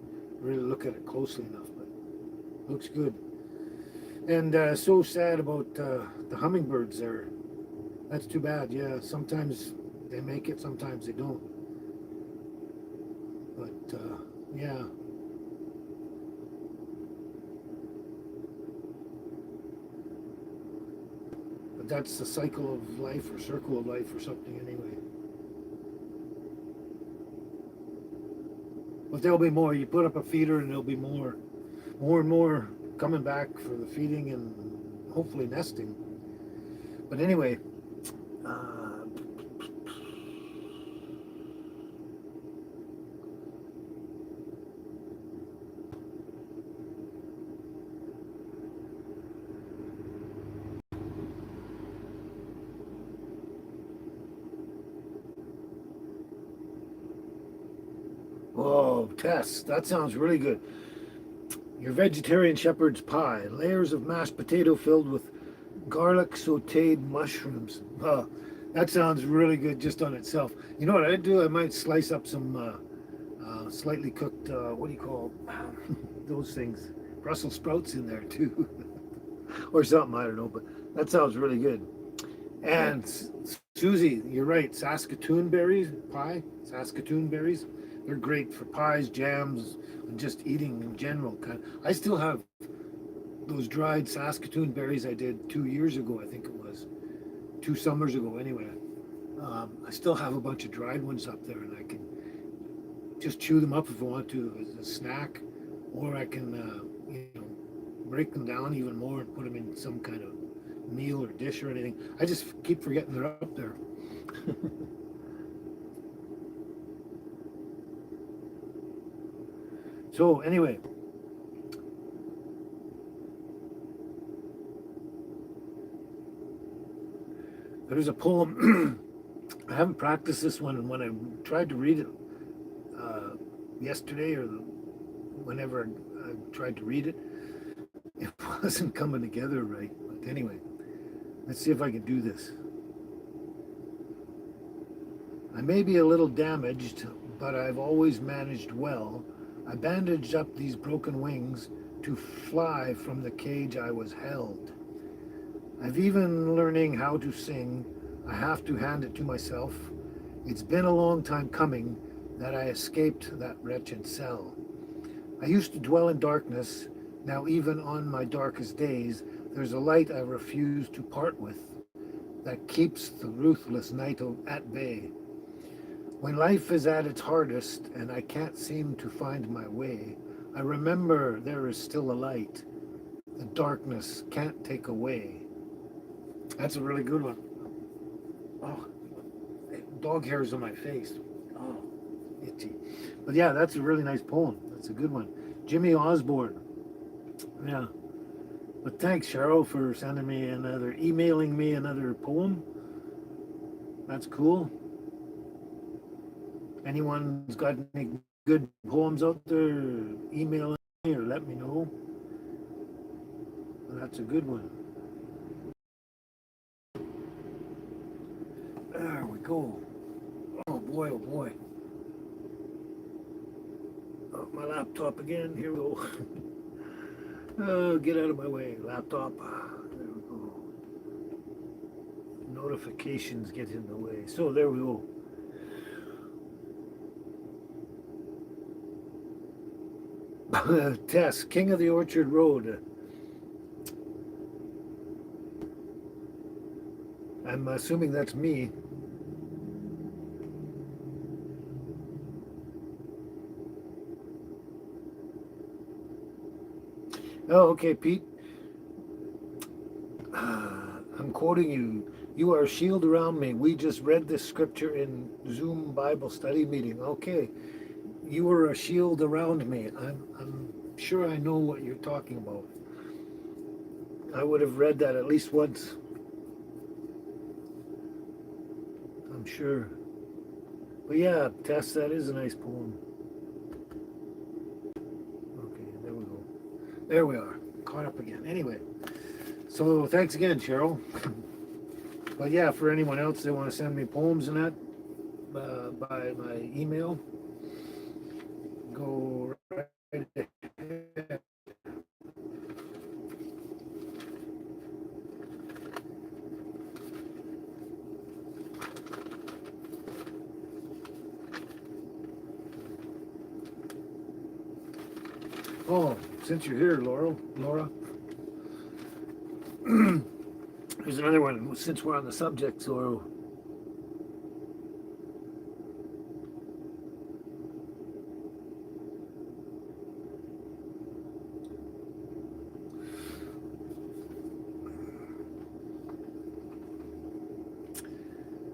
really look at it closely enough, but it looks good. And so sad about the hummingbirds there. That's too bad. Yeah, sometimes they make it, sometimes they don't. But yeah. But that's the cycle of life or circle of life or something anyway. But there'll be more. You put up a feeder and there'll be more and more coming back for the feeding and hopefully nesting. But anyway, oh, Tess, that sounds really good. Your vegetarian shepherd's pie, layers of mashed potato filled with garlic sauteed mushrooms. Oh, that sounds really good just on itself. You know what I'd do? I might slice up some slightly cooked, what do you call those things? Brussels sprouts in there too. Or something, I don't know, but that sounds really good. And Susie, you're right, Saskatoon berries pie, Saskatoon berries, they're great for pies, jams, and just eating in general. I still have those dried Saskatoon berries I did 2 years ago, I think it was. 2 summers ago, anyway. I still have a bunch of dried ones up there, and I can just chew them up if I want to as a snack, or I can, break them down even more and put them in some kind of meal or dish or anything. I just keep forgetting they're up there. So anyway, there's a poem. I haven't practiced this one, and when I tried to read it yesterday or whenever I tried to read it, it wasn't coming together right. But anyway, let's see if I can do this. I may be a little damaged, but I've always managed well. I bandaged up these broken wings to fly from the cage I was held. I've even learning how to sing I have to hand it to myself. It's been a long time coming that I escaped that wretched cell. I used to dwell in darkness. Now, even on my darkest days, there's a light I refuse to part with that keeps the ruthless night at bay. When life is at its hardest and I can't seem to find my way, I remember there is still a light the darkness can't take away. That's a really good one. Oh, dog hairs on my face. Oh, itchy. But yeah, that's a really nice poem. That's a good one. Jimmy Osborne. Yeah. But thanks, Cheryl, for emailing me another poem. That's cool. Anyone's got any good poems out there, email me or let me know. That's a good one. There we go. Oh boy, oh boy. Oh, my laptop again. Here we go. Oh, get out of my way, laptop. There we go. Notifications get in the way. So there we go. Tess, King of the Orchard Road. I'm assuming that's me. Oh, okay, Pete. I'm quoting you. You are a shield around me. We just read this scripture in Zoom Bible study meeting. Okay. You are a shield around me. I'm sure I know what you're talking about. I would have read that at least once. I'm sure. But yeah, Tess, that is a nice poem. Okay, there we go. There we are. Caught up again. Anyway, so thanks again, Cheryl. But yeah, for anyone else that want to send me poems and that by my email, go right ahead. Oh, since you're here, Laura, here's another one. Since we're on the subject, so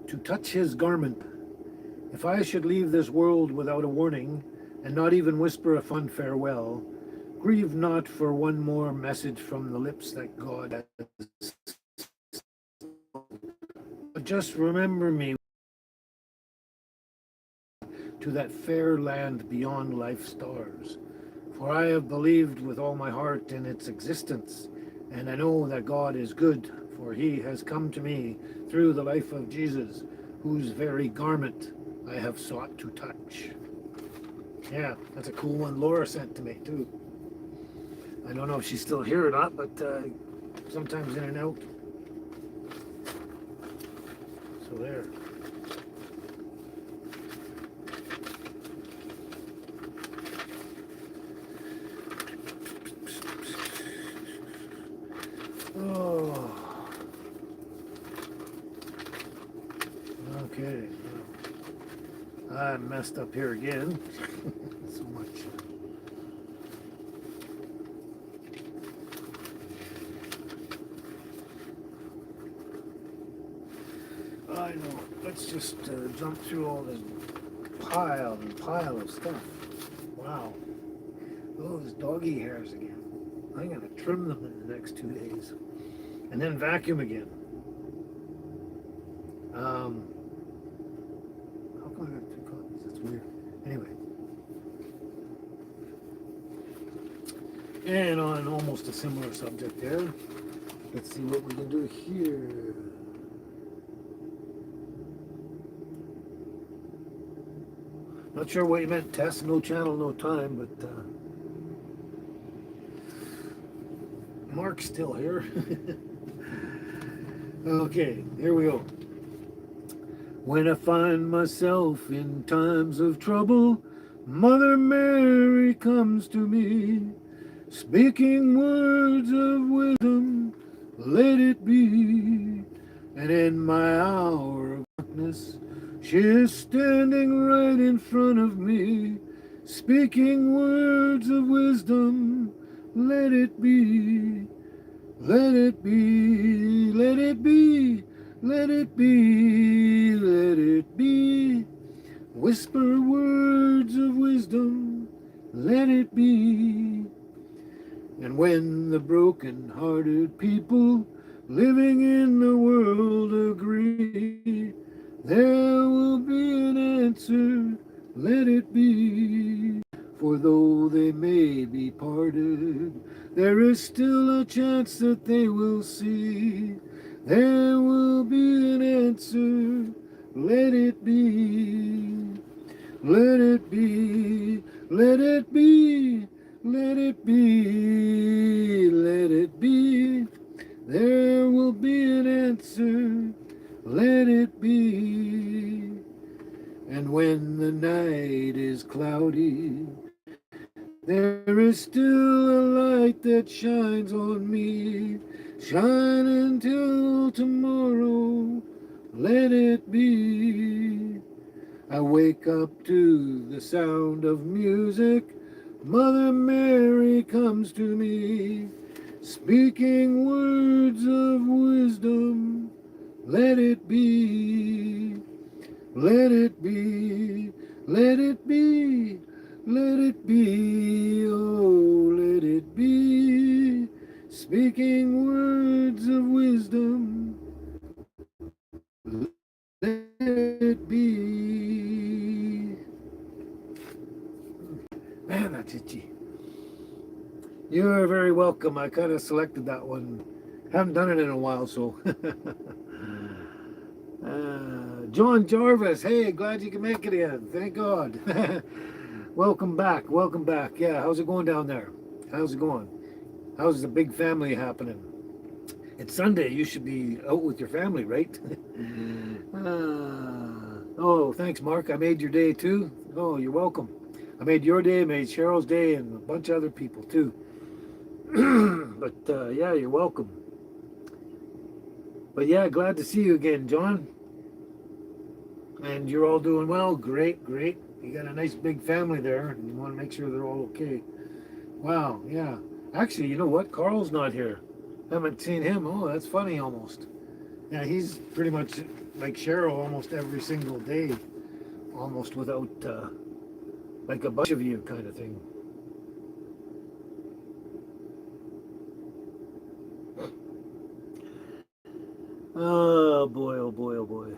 to touch his garment. If I should leave this world without a warning, and not even whisper a fond farewell, grieve not for one more message from the lips that God has. But just remember me to that fair land beyond life's stars. For I have believed with all my heart in its existence, and I know that God is good, for he has come to me through the life of Jesus, whose very garment I have sought to touch. Yeah, that's a cool one Laura sent to me, too. I don't know if she's still here or not, but sometimes in and out. So there. Oh. Okay. I messed up here again. So much. I know. Let's just jump through all this pile of stuff. Wow. Those doggy hairs again. I'm going to trim them in the next 2 days. And then vacuum again. How come I got 2 copies? That's weird. Anyway. And on almost a similar subject there. Let's see what we can do here. Not sure what you meant, Tess. No channel, no time, but Mark's still here. Okay, here we go. When I find myself in times of trouble, Mother Mary comes to me, speaking words of wisdom, let it be. And in my hour of darkness, she is standing right in front of me, speaking words of wisdom, let it be. Let it be, let it be, let it be, let it be. Whisper words of wisdom, let it be. And when the broken-hearted people living in the world agree, there will be an answer, let it be. For though they may be parted, there is still a chance that they will see. There will be an answer, let it be. Let it be, let it be, let it be, let it be. There will be an answer, let it be. And when the night is cloudy, there is still a light that shines on me. Shine until tomorrow, let it be. I wake up to the sound of music. Mother Mary comes to me, speaking words of wisdom. Let it be, let it be, let it be, let it be, oh, let it be. Speaking words of wisdom, let it be. Man, that's itchy. You're very welcome. I kind of selected that one. Haven't done it in a while, so. John Jarvis, hey, glad you can make it in. Thank God. Welcome back. Welcome back. Yeah, how's it going down there? How's it going? How's the big family happening? It's Sunday. You should be out with your family, right? Oh, thanks, Mark. I made your day too. Oh, you're welcome. I made your day, made Cheryl's day, and a bunch of other people too. But yeah, you're welcome. But yeah, glad to see you again, John. And you're all doing well. Great, great. You got a nice big family there, and you want to make sure they're all okay. Wow, yeah. Actually, you know what? Carl's not here. Haven't seen him. Oh, that's funny almost. Yeah, he's pretty much like Cheryl almost every single day, almost without like a bunch of you kind of thing. Oh boy, oh boy, oh boy.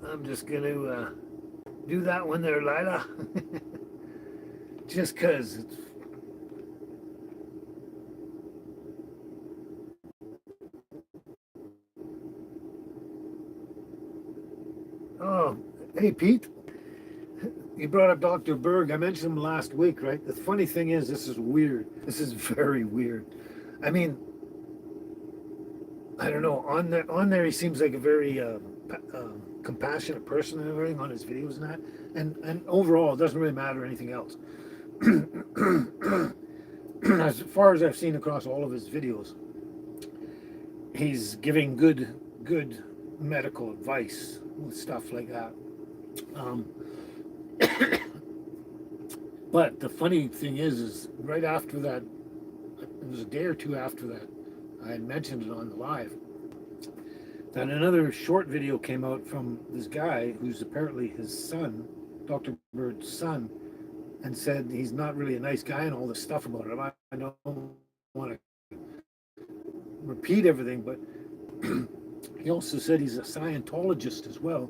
I'm just going to do that one there, Lila. Just because it's... Oh, hey, Pete. You brought up Dr. Berg. I mentioned him last week, right? The funny thing is, this is weird. This is very weird. I mean, I don't know. On there, he seems like a very compassionate person and everything on his videos and that. And overall, it doesn't really matter anything else. As far as I've seen across all of his videos, he's giving good medical advice with stuff like that. But the funny thing is right after that, it was a day or two after that, I had mentioned it on the live, that another short video came out from this guy who's apparently his son, Dr. Bird's son, and said he's not really a nice guy and all this stuff about him. I don't want to repeat everything, but he also said he's a Scientologist as well,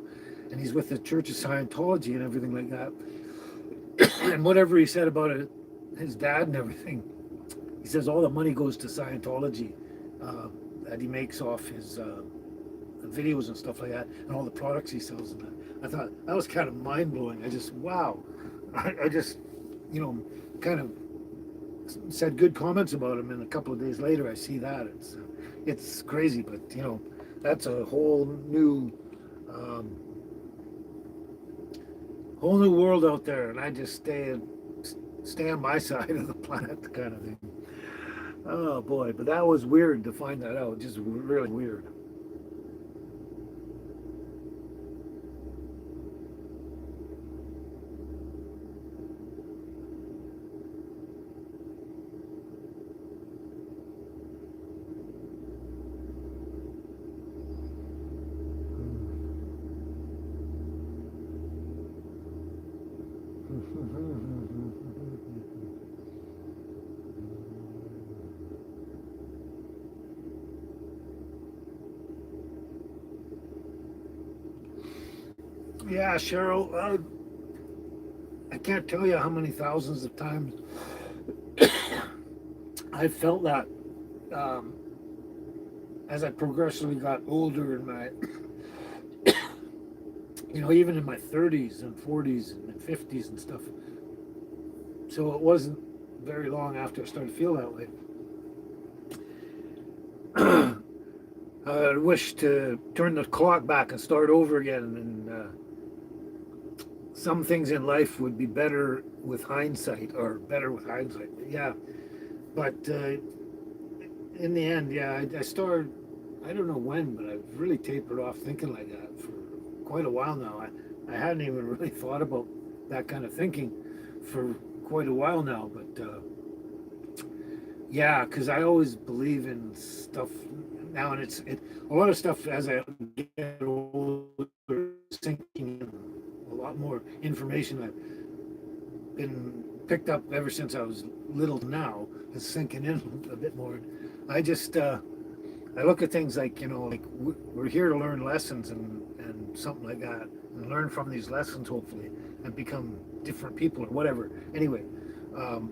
and he's with the Church of Scientology and everything like that. And whatever he said about it, his dad and everything, he says all the money goes to Scientology that he makes off his videos and stuff like that, and all the products he sells. And that. I thought that was kind of mind blowing. I just, wow. I just, kind of said good comments about him, and a couple of days later I see that. It's crazy, but that's a um, whole new world out there, and I just stay on my side of the planet, kind of thing. Oh boy, but that was weird to find that out. Just really weird. Yeah, Cheryl, I can't tell you how many thousands of times I felt that um, as I progressively got older in my, even in my 30s and 40s and 50s and stuff. So it wasn't very long after I started to feel that way. I wish to turn the clock back and start over again. And some things in life would be better with hindsight, or better with hindsight. Yeah, but in the end, yeah, I started. I don't know when, but I've really tapered off thinking like that for quite a while now. I hadn't even really thought about that kind of thinking for quite a while now, but yeah, because I always believe in stuff now, and a lot of stuff as I get older, sinking in a lot more information I've been picked up ever since I was little to now is sinking in a bit more. I just I look at things like like we're here to learn lessons and something like that, and learn from these lessons hopefully, and become different people or whatever. Anyway. Um,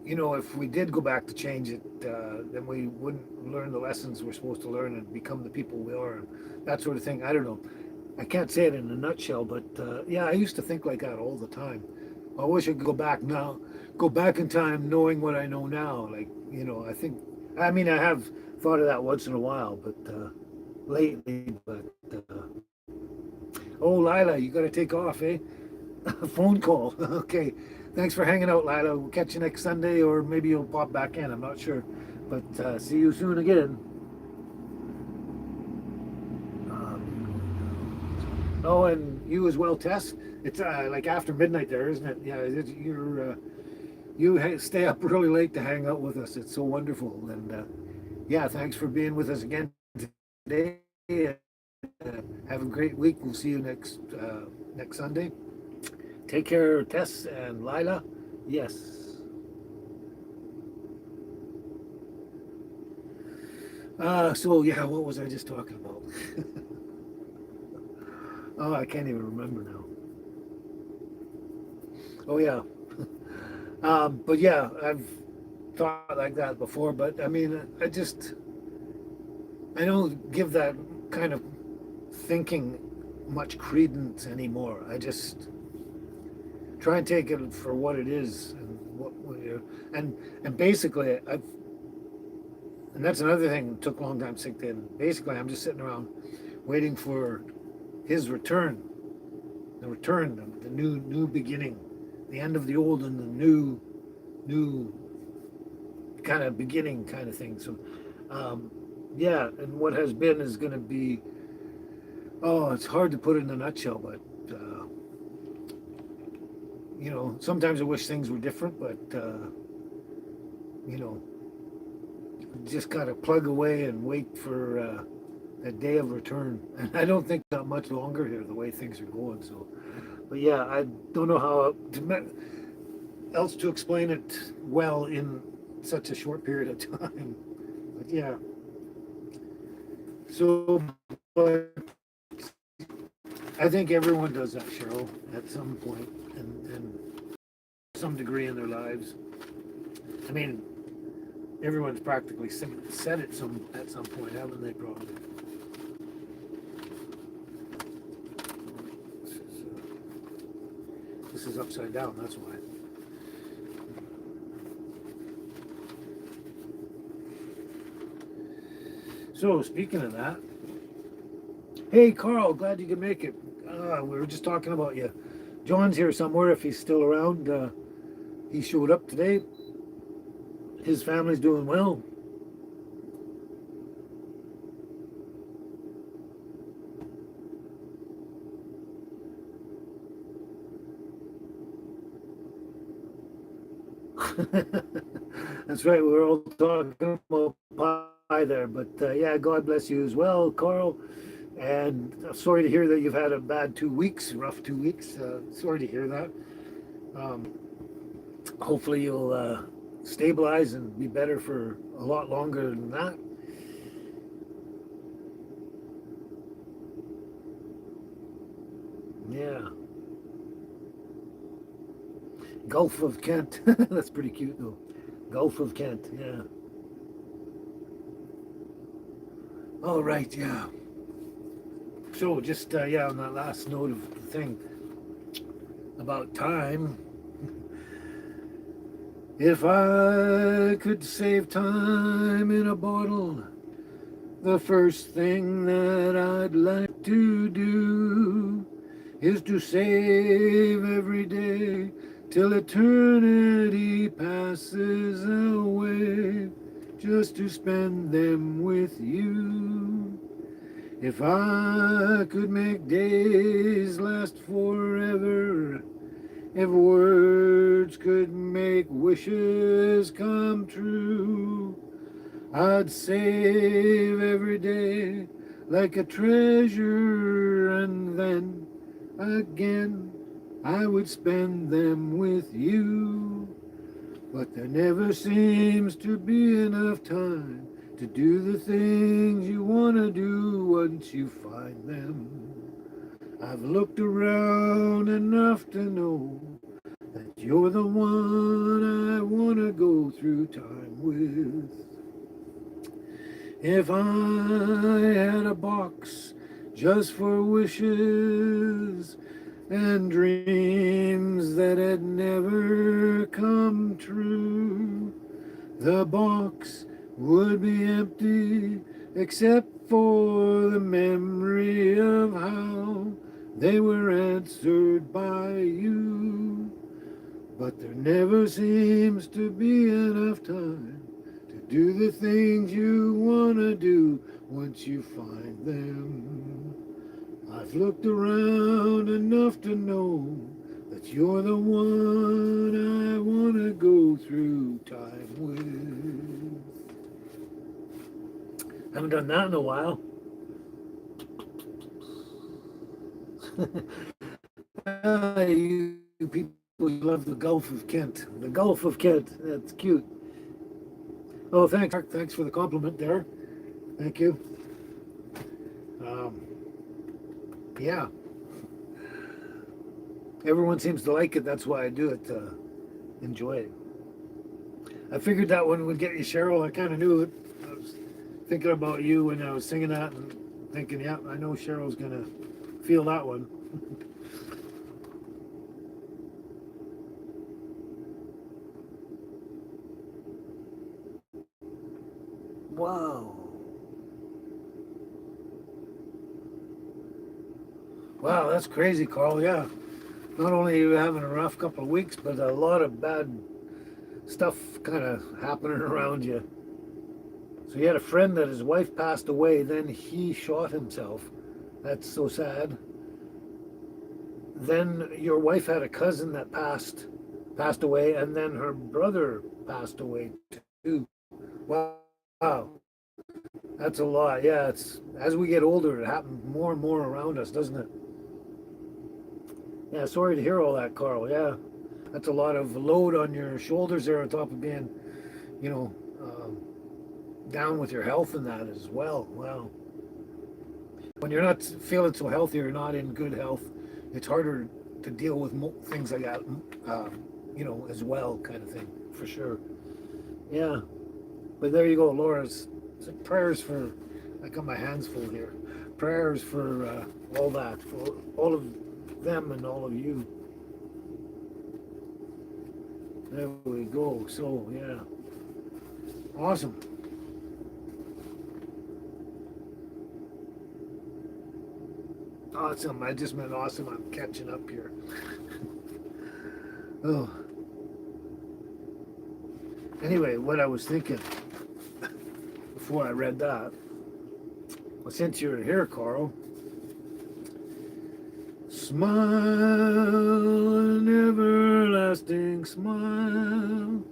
if we did go back to change it, then we wouldn't learn the lessons we're supposed to learn and become the people we are, and that sort of thing. I don't know. I can't say it in a nutshell, but yeah, I used to think like that all the time. I wish I could go back now, go back in time knowing what I know now. Like, I mean, I have thought of that once in a while, but lately, but oh, Lila, you got to take off, eh? Phone call. Okay. Thanks for hanging out, Lila. We'll catch you next Sunday, or maybe you'll pop back in. I'm not sure. But see you soon again. Oh, and you as well, Tess. It's like after midnight there, isn't it? Yeah, you stay up really late to hang out with us. It's so wonderful. And yeah, thanks for being with us again today. Have a great week. We'll see you next Sunday. Take care, Tess and Lila. Yes. So yeah, what was I just talking about? Oh, I can't even remember now. Oh yeah. But yeah, I've thought like that before. But I mean, I don't give that kind of thinking much credence anymore. I just try and take it for what it is, and and basically and that's another thing that took a long time to sink in. Basically, I'm just sitting around waiting for his return, the new beginning, the end of the old and the new kind of beginning kind of thing. So yeah, and what has been is going to be, oh, it's hard to put in a nutshell, but sometimes I wish things were different, but you know, just gotta plug away and wait for that day of return. And I don't think not much longer here, the way things are going. So, but yeah, I don't know how else to explain it well in such a short period of time. But yeah, so but I think everyone does that, Cheryl, at some point, and some degree in their lives. I mean, everyone's practically said it at some point, haven't they? Probably. This is upside down. That's why. So, speaking of that, hey, Carl, glad you could make it. We were just talking about you. John's here somewhere if he's still around. He showed up today. His family's doing well. That's right. We were all talking about pie there, but yeah, God bless you as well, Carl. And sorry to hear that you've had a bad 2 weeks, rough 2 weeks. Sorry to hear that. Um, Hopefully, you'll stabilize and be better for a lot longer than that. Yeah, Gulf of Kent. That's pretty cute, though. Gulf of Kent. Yeah. All right. Yeah. So just yeah, on that last note of the thing about time, if I could save time in a bottle, the first thing that I'd like to do is to save every day till eternity passes away, just to spend them with you. If I could make days last forever, if words could make wishes come true, I'd save every day like a treasure, and then again I would spend them with you. But there never seems to be enough time to do the things you want to do once you find them. I've looked around enough to know that you're the one I want to go through time with. If I had a box just for wishes and dreams that had never come true, the box would be empty except for the memory of how they were answered by you. But there never seems to be enough time to do the things you want to do once you find them. I've looked around enough to know that you're the one I want to go through time with. Haven't done that in a while. You people love the Gulf of Kent. The Gulf of Kent. That's cute. Oh, thanks, Mark. Thanks for the compliment there. Thank you. Um, yeah. Everyone seems to like it. That's why I do it. Enjoy it. I figured that one would get you, Cheryl. I kind of knew it. I was thinking about you when I was singing that and thinking, yeah, I know Cheryl's going to feel that one. Wow. Wow, that's crazy, Carl. Yeah. Not only are you having a rough couple of weeks, but a lot of bad stuff kind of happening around you. So you had a friend that his wife passed away, then he shot himself. That's so sad. Then your wife had a cousin that passed away, and then her brother passed away too. Wow. Wow. That's a lot. Yeah, it's as we get older, it happens more and more around us, doesn't it? Yeah, sorry to hear all that, Carl. Yeah, that's a lot of load on your shoulders there on top of being, you know, down with your health and that as well. Wow. When you're not feeling so healthy or not in good health, it's harder to deal with things like that, as well, kind of thing, for sure. Yeah. But there you go, Laura's prayers for, I got my hands full here. Prayers for all that, for all of them and all of you. There we go. So, yeah. Awesome. Awesome. I just meant awesome. I'm catching up here. Oh. Anyway, what I was thinking before I read that, well, since you're here, Carl, smile, an everlasting smile.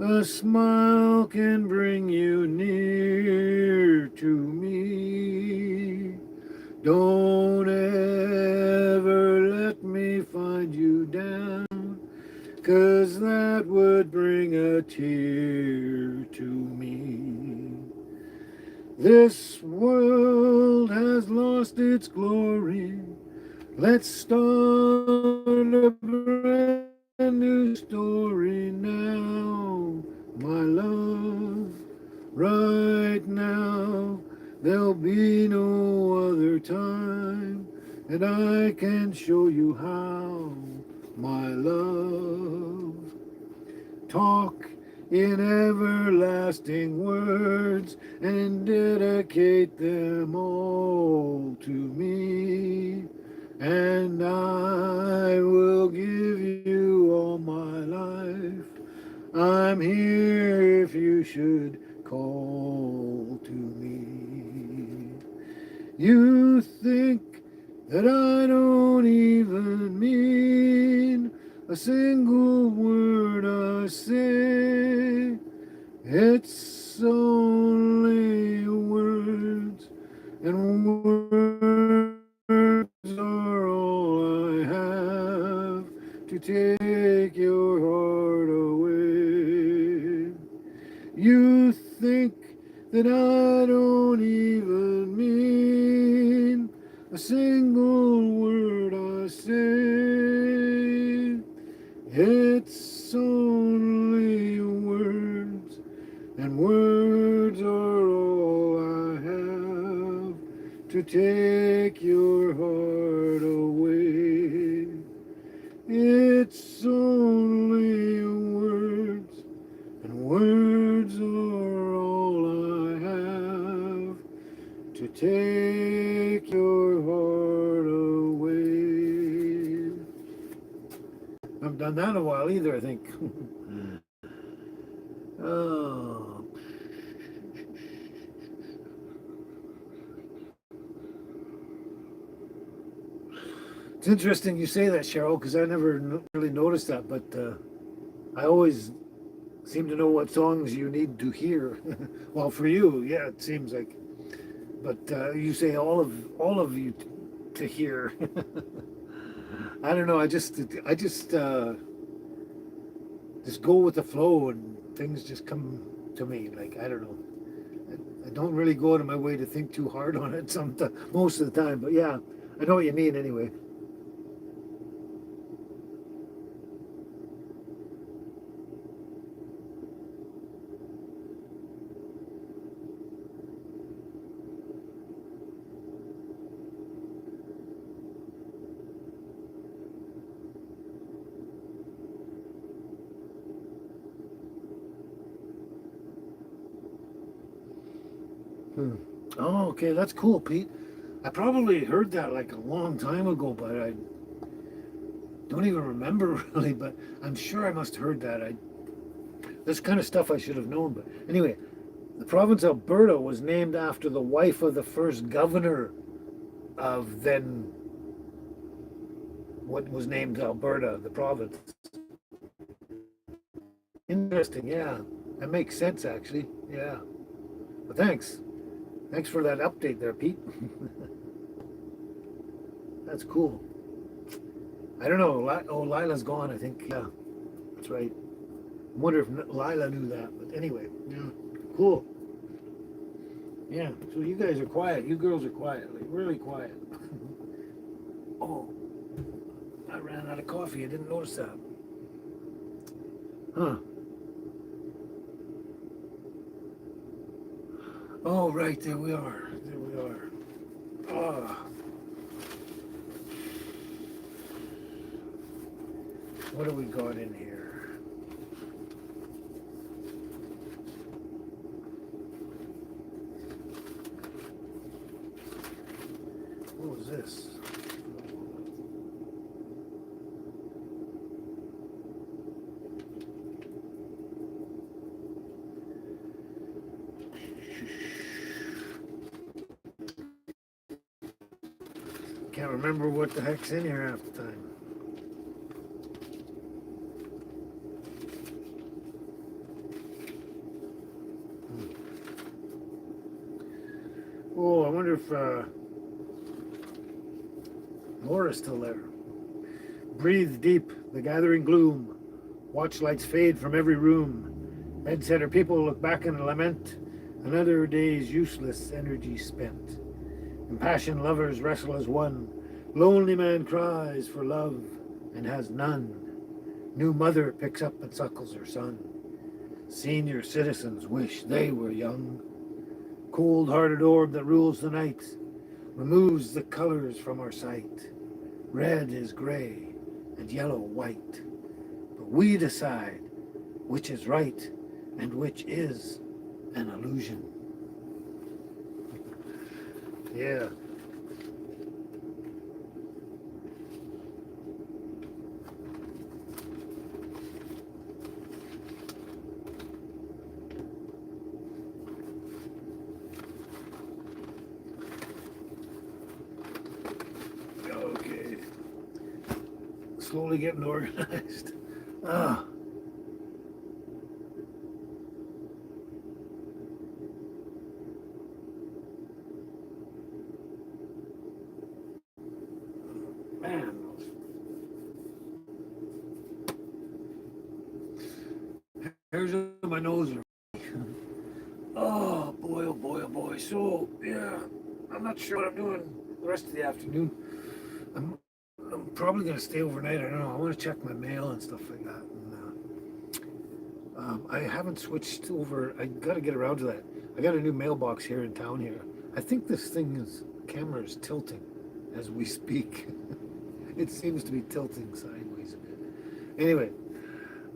A smile can bring you near to me. Don't ever let me find you down, 'cause that would bring a tear to me. This world has lost its glory. Let's start a brand new story now, my love. Right now, there'll be no other time, and I can show you how, my love. Talk in everlasting words and dedicate them all to me. And I will give you all my life. I'm here if you should call to me. You think that I don't even mean a single word I say. It's only words, and words are all I have to take your heart away. You think that I don't even mean a single word I say. It's only words, and words are all I have to take your heart away. It's only words, and words are all I have to take your heart away. I haven't done that in a while either, I think. Oh, it's interesting you say that, Cheryl, because I never really noticed that, but I always seem to know what songs you need to hear. Well, for you, yeah, it seems like. But you say all of you to hear. I don't know. I just go with the flow, and things just come to me. Like I don't know. I don't really go out of my way to think too hard on it. Most of the time, but yeah, I know what you mean. Anyway. Hmm. Oh, okay, that's cool, Pete. I probably heard that like a long time ago, but I don't even remember really. But I'm sure I must have heard that. This kind of stuff I should have known. But anyway, the province of Alberta was named after the wife of the first governor of then what was named Alberta, the province. Interesting, yeah. That makes sense actually. Yeah. But thanks. Thanks for that update there, Pete. That's cool. I don't know. Oh, Lila's gone, I think. Yeah, that's right. I wonder if Lila knew that. But anyway, yeah. Cool. Yeah. So you guys are quiet. You girls are quiet. Like really quiet. Oh, I ran out of coffee. I didn't notice that. Huh. Oh, right. There we are. There we are. Oh, what do we got in here? What was this? Can't remember what the heck's in here half the time. Oh, I wonder if Laura's still there. Breathe deep, the gathering gloom. Watch lights fade from every room. Bedsetter people look back and lament. Another day's useless energy spent. Impassioned lovers wrestle as one. Lonely man cries for love and has none. New mother picks up and suckles her son. Senior citizens wish they were young. Cold-hearted orb that rules the night removes the colors from our sight. Red is gray and yellow white. But we decide which is right and which is an illusion. Yeah. Okay. Slowly getting organized. Ah. Man. Hairs on my nose are. Oh boy, oh boy, oh boy. So, yeah, I'm not sure what I'm doing the rest of the afternoon. I'm, I'm probably going to stay overnight. I don't know. I want to check my mail and stuff like that. And, I haven't switched over. I got to get around to that. I got a new mailbox here in town here. I think this camera is tilting as we speak. It seems to be tilting sideways a bit. Anyway,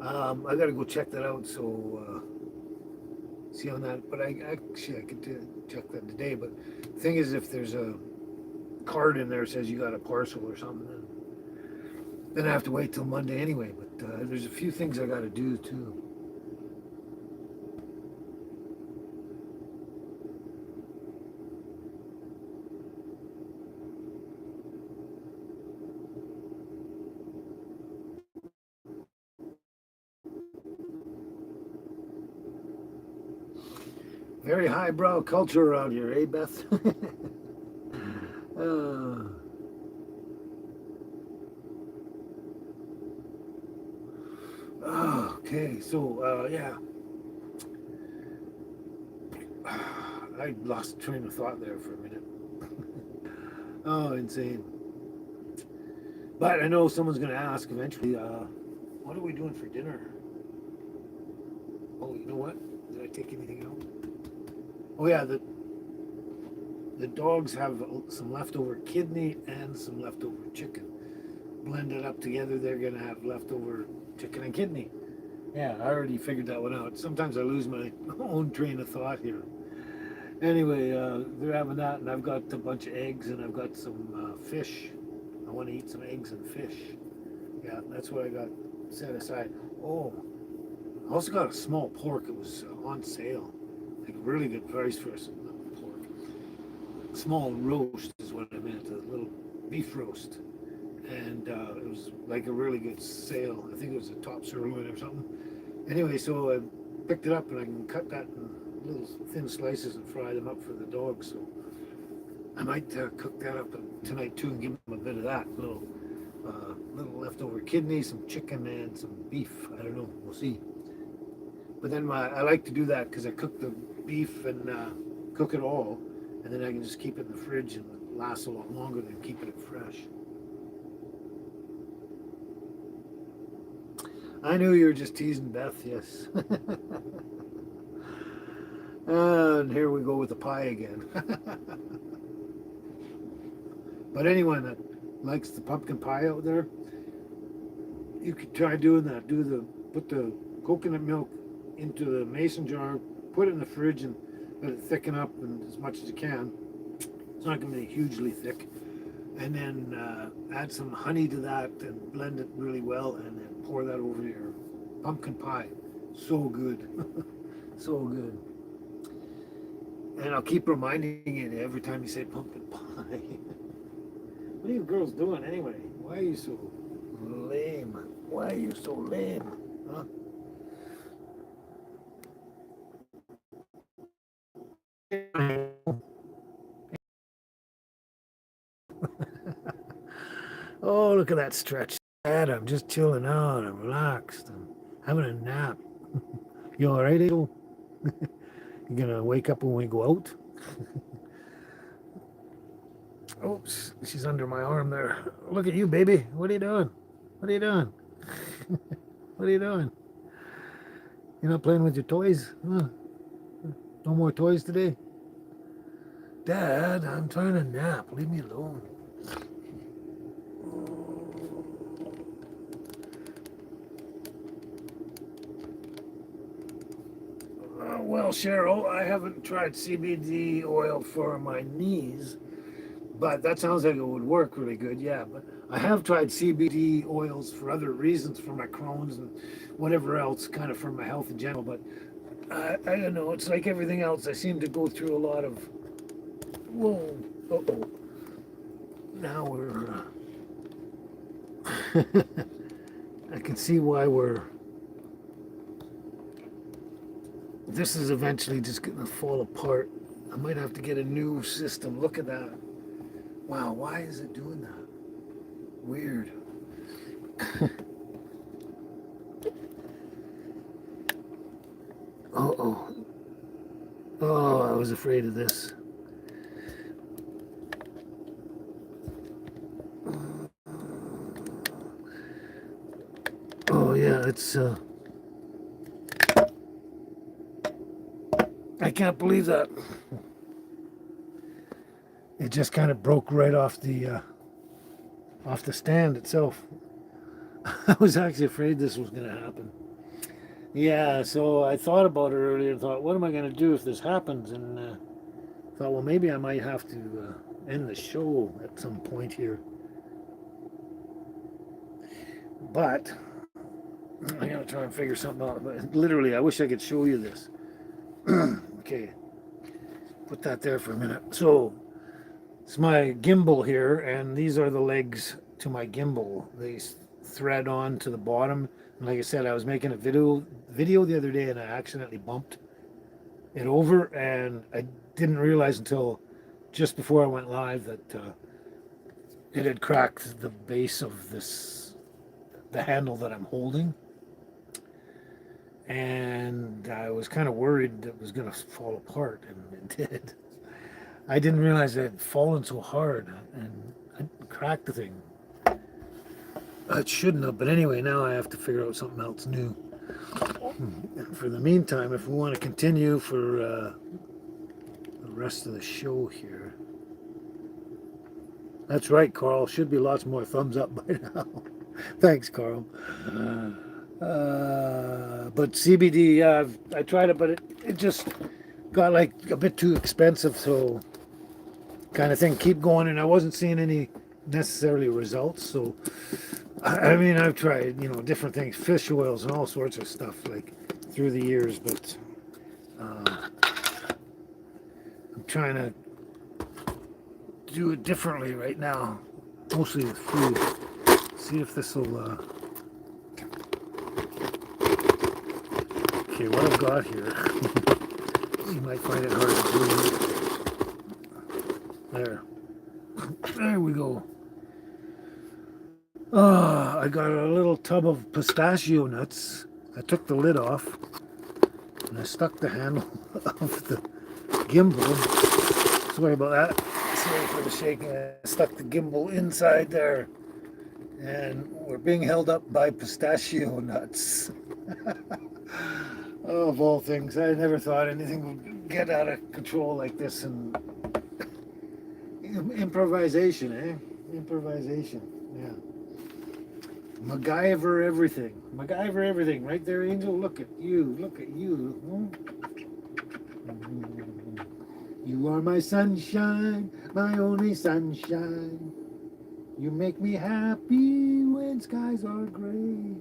I got to go check that out. So, see on that. But I could check that today. But the thing is, if there's a card in there that says you got a parcel or something, then I have to wait till Monday anyway. But there's a few things I got to do too. Very highbrow culture around here, eh, Beth? Okay, so yeah, I lost train of thought there for a minute. Oh, insane. But I know someone's going to ask eventually, what are we doing for dinner? Oh, you know what? Did I take anything out? Oh yeah, the dogs have some leftover kidney and some leftover chicken. Blended up together, they're gonna have leftover chicken and kidney. Yeah, I already figured that one out. Sometimes I lose my own train of thought here. Anyway, they're having that, and I've got a bunch of eggs, and I've got some fish. I want to eat some eggs and fish. Yeah, that's what I got set aside. Oh, I also got a small pork. It was on sale. Like a really good price for some pork. Small roast is what I meant, a little beef roast. And it was like a really good sale. I think it was a top sirloin or something. Anyway, so I picked it up and I can cut that in little thin slices and fry them up for the dogs. So I might cook that up tonight too and give them a bit of that. Little leftover kidney, some chicken, and some beef. I don't know. We'll see. But then I like to do that because I cook the beef and cook it all, and then I can just keep it in the fridge and it lasts a lot longer than keeping it fresh. I knew you were just teasing, Beth, yes. And here we go with the pie again. But anyone that likes the pumpkin pie out there, you could try doing that. Put the coconut milk into the mason jar, put it in the fridge, and let it thicken up and as much as you can. It's not going to be hugely thick. And then add some honey to that and blend it really well, and then pour that over your pumpkin pie. So good. So good. And I'll keep reminding you every time you say pumpkin pie. What are you girls doing anyway? Why are you so lame? Why are you so lame? Huh? Oh, look at that stretch. Dad, I'm just chilling out. I'm relaxed. I'm having a nap. You all right, Adel? You gonna wake up when we go out? Oops, she's under my arm there. Look at you, baby. What are you doing? What are you doing? What are you doing? You're not playing with your toys? Huh? No more toys today? Dad, I'm trying to nap. Leave me alone. Well, Cheryl, I haven't tried CBD oil for my knees, but that sounds like it would work really good. Yeah, but I have tried CBD oils for other reasons, for my Crohn's and whatever else, kind of for my health in general. But I don't know. It's like everything else. I seem to go through a lot of. Whoa. Uh-oh. Now we're. I can see why we're. This is eventually just going to fall apart. I might have to get a new system. Look at that. Wow, why is it doing that? Weird. Uh-oh. Oh, I was afraid of this. Oh, yeah, it's... I can't believe that. It just kind of broke right off the stand itself. I was actually afraid this was going to happen. Yeah, so I thought about it earlier and thought, what am I going to do if this happens? And thought, well, maybe I might have to end the show at some point here. But I got to try and figure something out. But literally, I wish I could show you this. Okay, put that there for a minute. So it's my gimbal here, and these are the legs to my gimbal. They thread on to the bottom. And like I said, I was making a video the other day, and I accidentally bumped it over, and I didn't realize until just before I went live that it had cracked the base of the handle that I'm holding. And I was kind of worried it was going to fall apart, and it did. I didn't realize it had fallen so hard and I cracked the thing. It shouldn't have, but anyway, now I have to figure out something else new. And for the meantime, if we want to continue for the rest of the show here. That's right, Carl. Should be lots more thumbs up by now. Thanks, Carl. But CBD, yeah, I tried it, but it just got like a bit too expensive, so kind of thing. Keep going, and I wasn't seeing any necessarily results. So, I mean, I've tried, different things, fish oils and all sorts of stuff like through the years, but I'm trying to do it differently right now, mostly with food. See if this will. Okay, what I've got here, you might find it hard to do. There we go. I got a little tub of pistachio nuts. I took the lid off, and I stuck the handle of the gimbal. Sorry about that. Sorry for the shaking. I stuck the gimbal inside there, and we're being held up by pistachio nuts. Oh, of all things, I never thought anything would get out of control like this. And improvisation, eh? Improvisation, yeah. MacGyver everything. MacGyver everything. Right there, Angel. Look at you. Look at you. You are my sunshine, my only sunshine. You make me happy when skies are gray.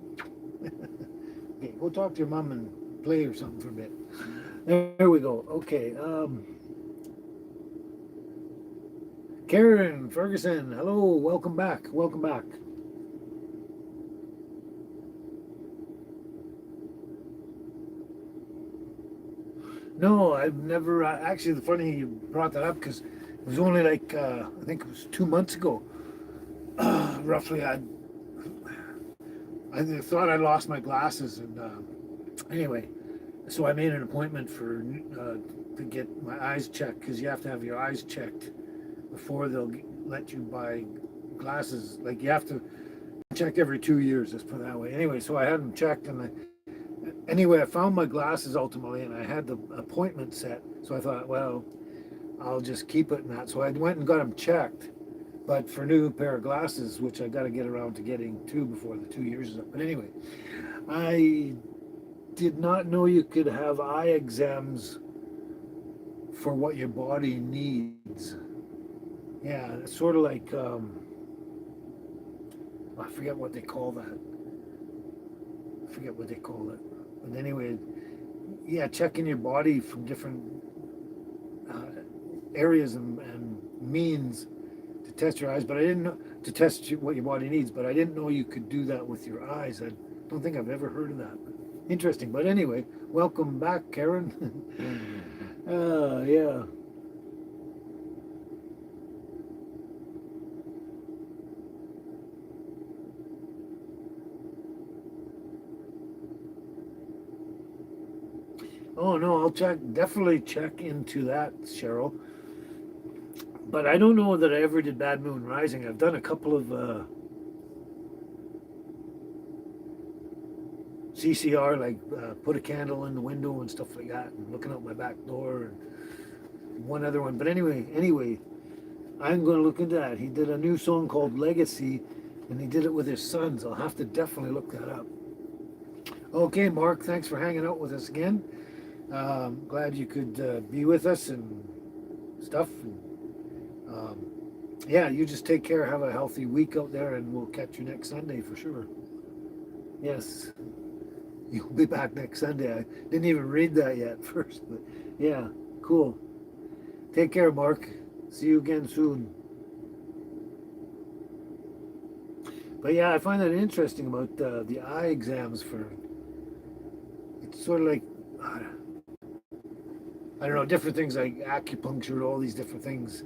Okay, go talk to your mom and play or something for a bit. There we go. Okay. Karen Ferguson, hello, welcome back. Welcome back. No, I've never actually. Funny you brought that up because it was only like I think it was 2 months ago, roughly. I thought I lost my glasses, and anyway, so I made an appointment for to get my eyes checked because you have to have your eyes checked before they'll let you buy glasses. Like you have to check every 2 years. Let's put it that way. Anyway, so I had them checked, and anyway, I found my glasses ultimately, and I had the appointment set. So I thought, well, I'll just keep it and that. So I went and got them checked, but for a new pair of glasses, which I got to get around to getting two before the 2 years is up. But anyway, I did not know you could have eye exams for what your body needs. Yeah, it's sort of like I forget what they call that. I forget what they call it. But anyway, yeah, checking your body from different areas and means to test your eyes. But I didn't know to test what your body needs. But I didn't know you could do that with your eyes. I don't think I've ever heard of that. Interesting. But anyway, welcome back, Karen. Yeah. Oh no, I'll definitely check into that, Cheryl. But I don't know that I ever did Bad Moon Rising. I've done a couple of CCR, like put a candle in the window and stuff like that, and looking out my back door, and one other one. But anyway, I'm going to look into that. He did a new song called Legacy, and he did it with his sons. I'll have to definitely look that up. Okay, Mark, thanks for hanging out with us again. Glad you could be with us and stuff. And, yeah, you just take care. Have a healthy week out there, and we'll catch you next Sunday for sure. Yes, you'll be back next Sunday. I didn't even read that yet first, but yeah, cool. Take care, Mark. See you again soon. But yeah, I find that interesting about the eye exams for. It's sort of like I don't know, different things like acupuncture, all these different things.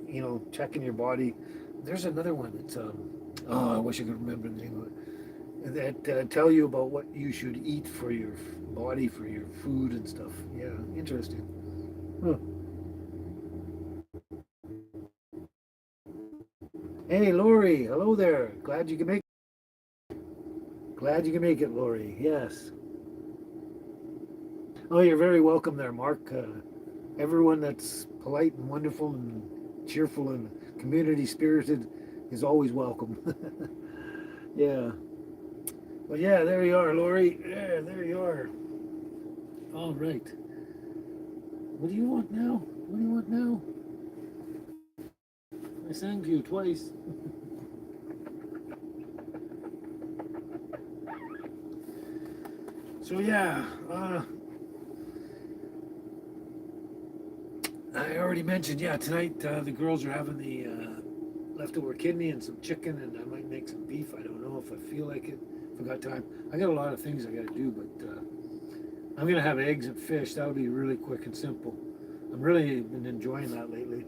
You know, checking your body. There's another one that's oh, I wish I could remember the name of it. That tell you about what you should eat for your body, for your food and stuff. Yeah, interesting. Huh. Hey, Lori. Hello there. Glad you can make. Glad you can make it, Lori. Yes. Oh, you're very welcome there, Mark. Everyone that's polite and wonderful and cheerful and community spirited is always welcome. Yeah. But yeah, there you are, Lori. Yeah, there you are. All right. What do you want now? What do you want now? I sang to you twice. So yeah, I already mentioned, yeah, tonight the girls are having the leftover kidney and some chicken, and I might make some beef. I don't know if I feel like it. If I got time. I got a lot of things I got to do, but I'm gonna have eggs and fish. That'll be really quick and simple. I'm really been enjoying that lately.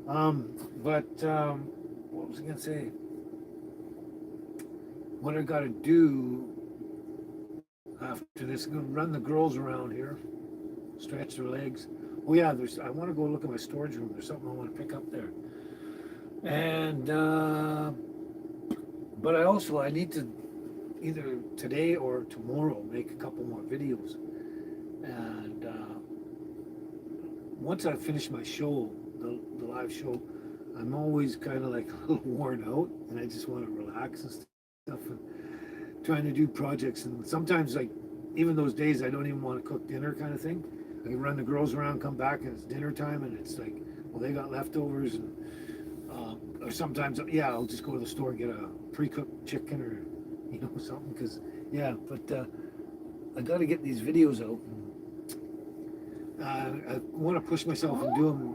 But what was I gonna say? What I got to do after this? I'm gonna run the girls around here, stretch their legs. Oh yeah, there's. I want to go look at my storage room. There's something I want to pick up there. And but I need to either today or tomorrow make a couple more videos. And once I finish my show, the live show, I'm always kind of like a little worn out, and I just want to relax and stuff, and trying to do projects. And sometimes, like even those days, I don't even want to cook dinner, kind of thing. I can run the girls around, come back, and it's dinner time, and it's like, well, they got leftovers, and or sometimes, yeah, I'll just go to the store and get a pre-cooked chicken or something. Because yeah, but I got to get these videos out. And, I want to push myself and do them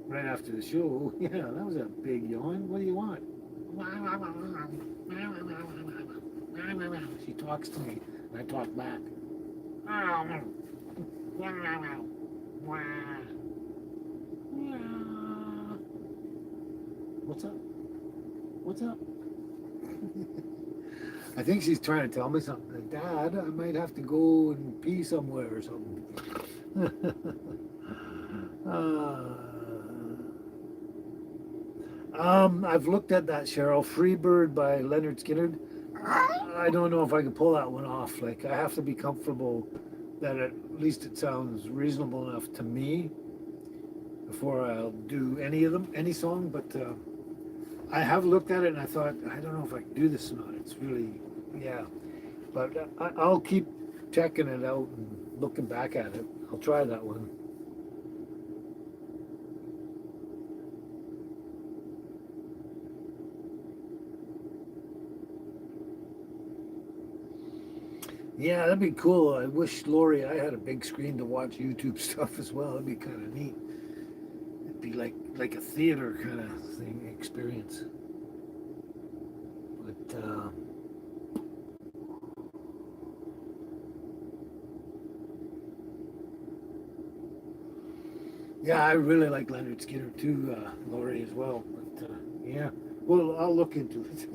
right after the show. Yeah, that was a big yawn. What do you want? She talks to me, and I talk back. What's up? What's up? I think she's trying to tell me something. Like, Dad, I might have to go and pee somewhere or something. I've looked at that Cheryl Freebird by Leonard Skinner. I don't know if I can pull that one off. Like, I have to be comfortable that at least it sounds reasonable enough to me before I'll do any of them, any song. But I have looked at it and I thought, I don't know if I can do this or not. It's really, yeah. But I'll keep checking it out and looking back at it. I'll try that one. Yeah, that'd be cool. I wish Lori, I had a big screen to watch YouTube stuff as well. That'd be kind of neat. It'd be like a theater kind of thing experience. But yeah, I really like Leonard Skinner too, Lori as well. But yeah, well, I'll look into it.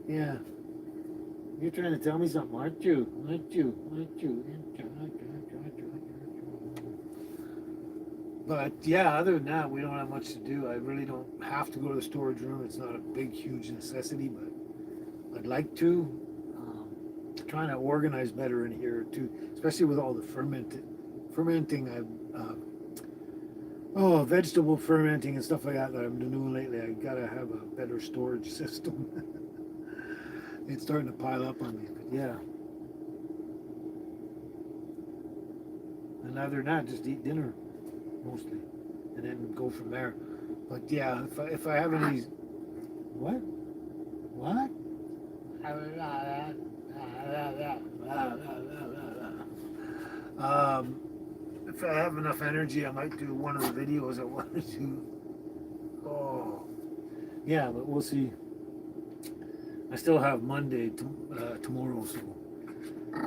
Yeah. You're trying to tell me something, aren't you? Aren't you? Aren't you? But yeah, other than that, we don't have much to do. I really don't have to go to the storage room. It's not a big, huge necessity, but I'd like to. Trying to organize better in here too, especially with all the fermenting. Vegetable fermenting and stuff like that I'm doing lately. I gotta have a better storage system. It's starting to pile up on me, but yeah. And other than that, just eat dinner mostly, and then go from there. But yeah, if I have any, what? If I have enough energy, I might do one of the videos I want to do. Oh, yeah, but we'll see. I still have Monday tomorrow, so.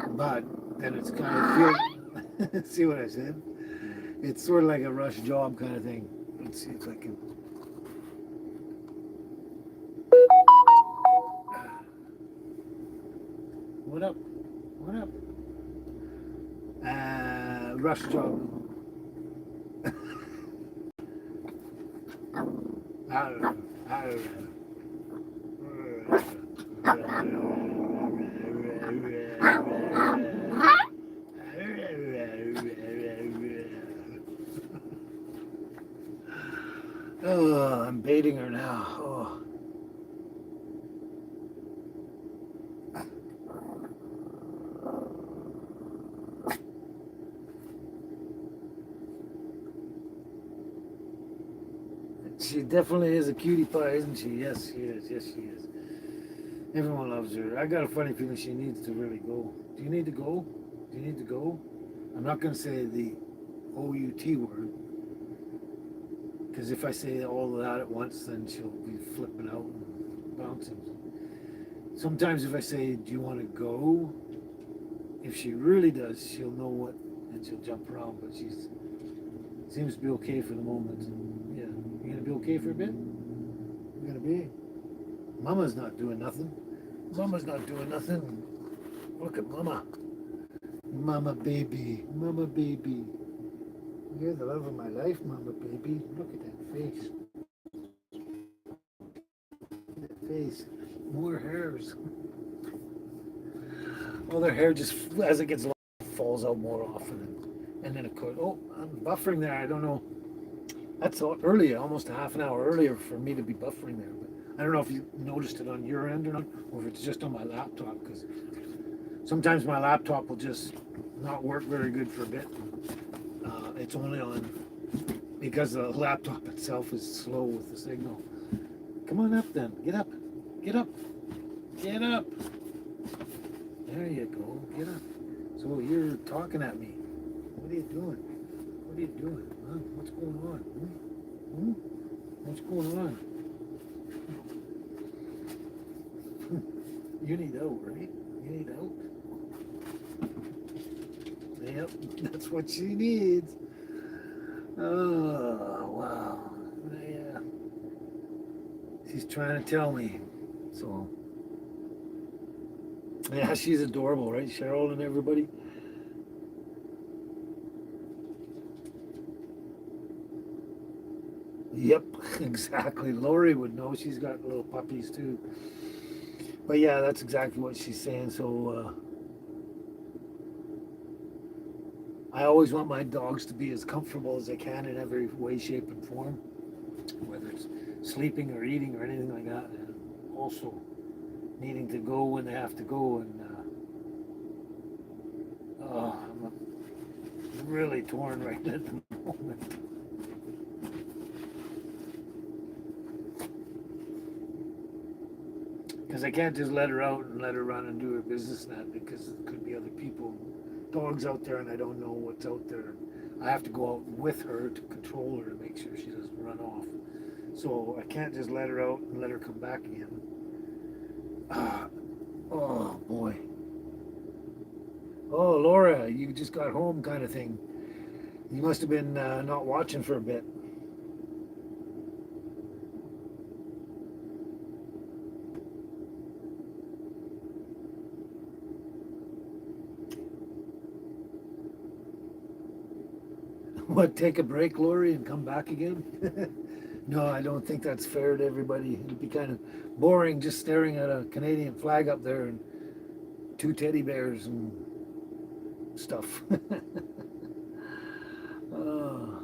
But then it's kind of see what I said? It's sort of like a rush job kind of thing. Let's see if I can. What up? What up? Rush job. I don't know. Oh, I'm baiting her now. Oh. She definitely is a cutie pie, isn't she? Yes, she is. Yes, she is. Everyone loves her. I got a funny feeling she needs to really go. Do you need to go? Do you need to go? I'm not going to say the O-U-T word. Because if I say all of that at once, then she'll be flipping out and bouncing. Sometimes if I say, do you want to go? If she really does, she'll know what, and she'll jump around. But she seems to be okay for the moment. Yeah, you going to be okay for a bit? You going to be? Mama's not doing nothing. Mama's not doing nothing. Look at Mama. Mama baby. Mama baby. You're the love of my life, Mama baby. Look at that face. That face. More hairs. Well, their hair just, as it gets long, falls out more often. And then, of course, oh, I'm buffering there. I don't know. That's early, almost a half an hour earlier for me to be buffering there. But I don't know if you noticed it on your end or not, or if it's just on my laptop, because sometimes my laptop will just not work very good for a bit. It's only on because the laptop itself is slow with the signal. Come on up then. Get up. Get up. Get up. There you go. Get up. So you're talking at me. What are you doing? What are you doing? Huh? What's going on? Hmm? What's going on? You need out, right? You need out? Yep, that's what she needs. Oh, wow. Yeah. She's trying to tell me. So, yeah, she's adorable, right? Cheryl and everybody. Yep, exactly. Lori would know. She's got little puppies too. But yeah, that's exactly what she's saying. So, I always want my dogs to be as comfortable as they can in every way, shape, and form, whether it's sleeping or eating or anything like that. And also needing to go when they have to go. And I'm really torn right at the moment. Because I can't just let her out and let her run and do her business net because it could be other people, dogs out there, and I don't know what's out there. I have to go out with her to control her to make sure she doesn't run off. So I can't just let her out and let her come back again. Oh boy. Oh, Laura, you just got home, kind of thing. You must have been not watching for a bit. What, take a break, Lori, and come back again? No, I don't think that's fair to everybody. It'd be kind of boring just staring at a Canadian flag up there and two teddy bears and stuff. Oh,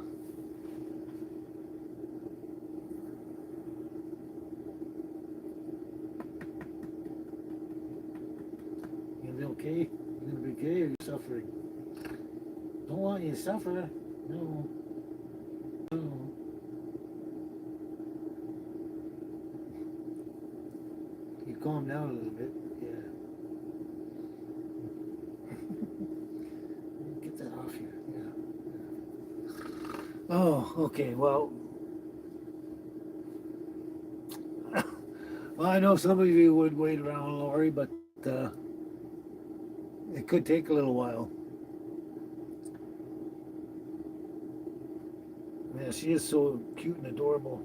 you gonna be okay? You gonna be okay, or you suffering? Don't want you to suffer. No, no. You calm down a little bit. Yeah. Get that off you. Yeah. Oh, okay. Well, well, I know some of you would wait around, Lori, but uh, it could take a little while. Yeah, she is so cute and adorable.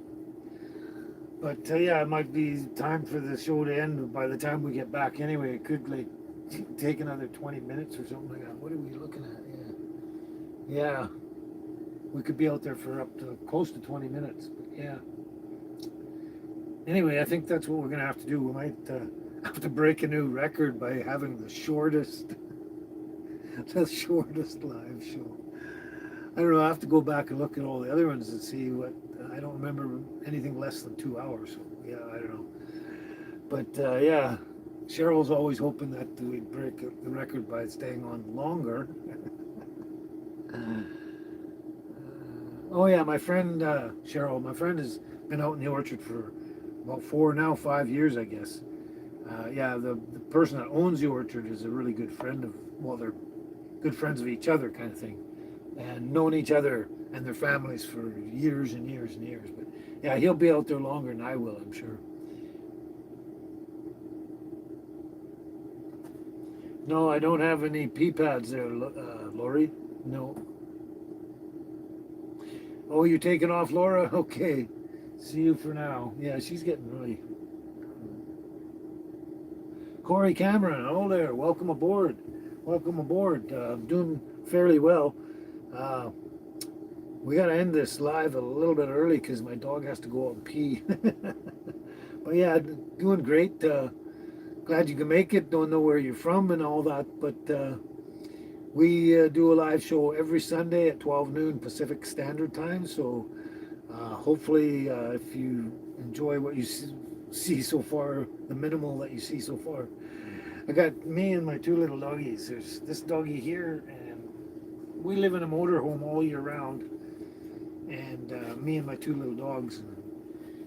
But yeah, it might be time for the show to end by the time we get back. Anyway, it could like take another 20 minutes or something like that. What are we looking at? Yeah, yeah, we could be out there for up to close to 20 minutes. But yeah. Anyway, I think that's what we're gonna have to do. We might have to break a new record by having the shortest, the shortest live show. I don't know. I have to go back and look at all the other ones and see what. I don't remember anything less than 2 hours. So yeah, I don't know. But yeah, Cheryl's always hoping that we'd break the record by staying on longer. Oh yeah, my friend Cheryl. My friend has been out in the orchard for about 5 years, I guess. Yeah, the person that owns the orchard is a really good friend of. Well, they're good friends of each other, kind of thing, and known each other and their families for years and years and years. But yeah, he'll be out there longer than I will, I'm sure. No, I don't have any pee pads there, Lori. No. Oh, you taking off, Laura? Okay. See you for now. Yeah, she's getting really. Corey Cameron, oh there. Welcome aboard. Welcome aboard. I'm doing fairly well. Uh, we got to end this live a little bit early because my dog has to go out and pee. But yeah, doing great. Glad you can make it. Don't know where you're from and all that, but we do a live show every Sunday at 12 noon Pacific Standard Time. So hopefully, if you enjoy what you see so far, the minimal that you see so far, I got me and my two little doggies. There's this doggie here, and we live in a motorhome all year round. And me and my two little dogs. And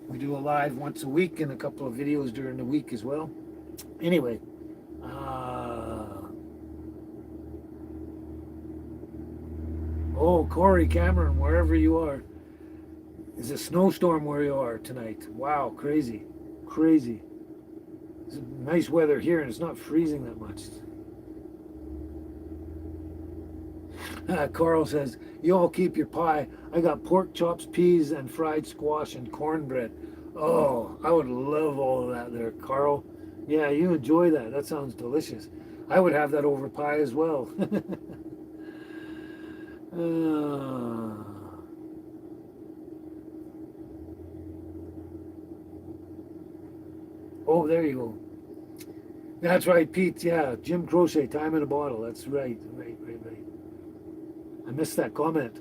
we do a live once a week and a couple of videos during the week as well. Anyway, oh, Corey Cameron, wherever you are, It's a snowstorm where you are tonight. Wow, crazy, crazy. It's nice weather here, and it's not freezing that much. Carl says, "You all keep your pie. I got pork chops, peas, and fried squash and cornbread." Oh, I would love all of that there, Carl. Yeah, you enjoy that. That sounds delicious. I would have that over pie as well. uh, oh, there you go. That's right, Pete. Yeah, Jim Crochet, time in a bottle. That's right, right, right, right. I missed that comment.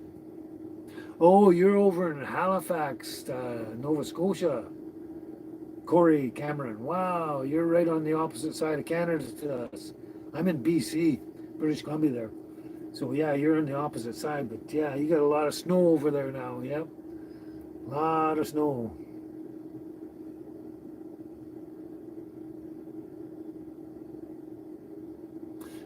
Oh, you're over in Halifax, Nova Scotia. Corey Cameron. Wow, you're right on the opposite side of Canada to us. I'm in BC, British Columbia there. So yeah, you're on the opposite side, but yeah, you got a lot of snow over there now. Yep. A lot of snow.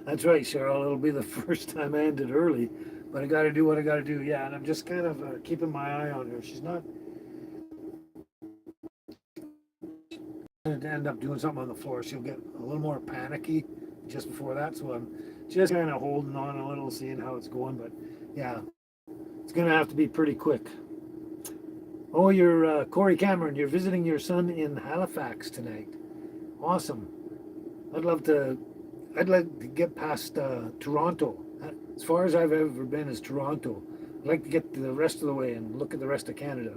That's right, Cheryl. It'll be the first time I ended early, but I got to do what I got to do. Yeah, and I'm just kind of keeping my eye on her. She's not going to end up doing something on the floor. She'll get a little more panicky just before that. So I'm just kind of holding on a little, seeing how it's going. But yeah, it's going to have to be pretty quick. Oh, you're Corey Cameron. You're visiting your son in Halifax tonight. Awesome. I'd love to. I'd like to get past Toronto. As far as I've ever been is Toronto. I'd like to get to the rest of the way and look at the rest of Canada.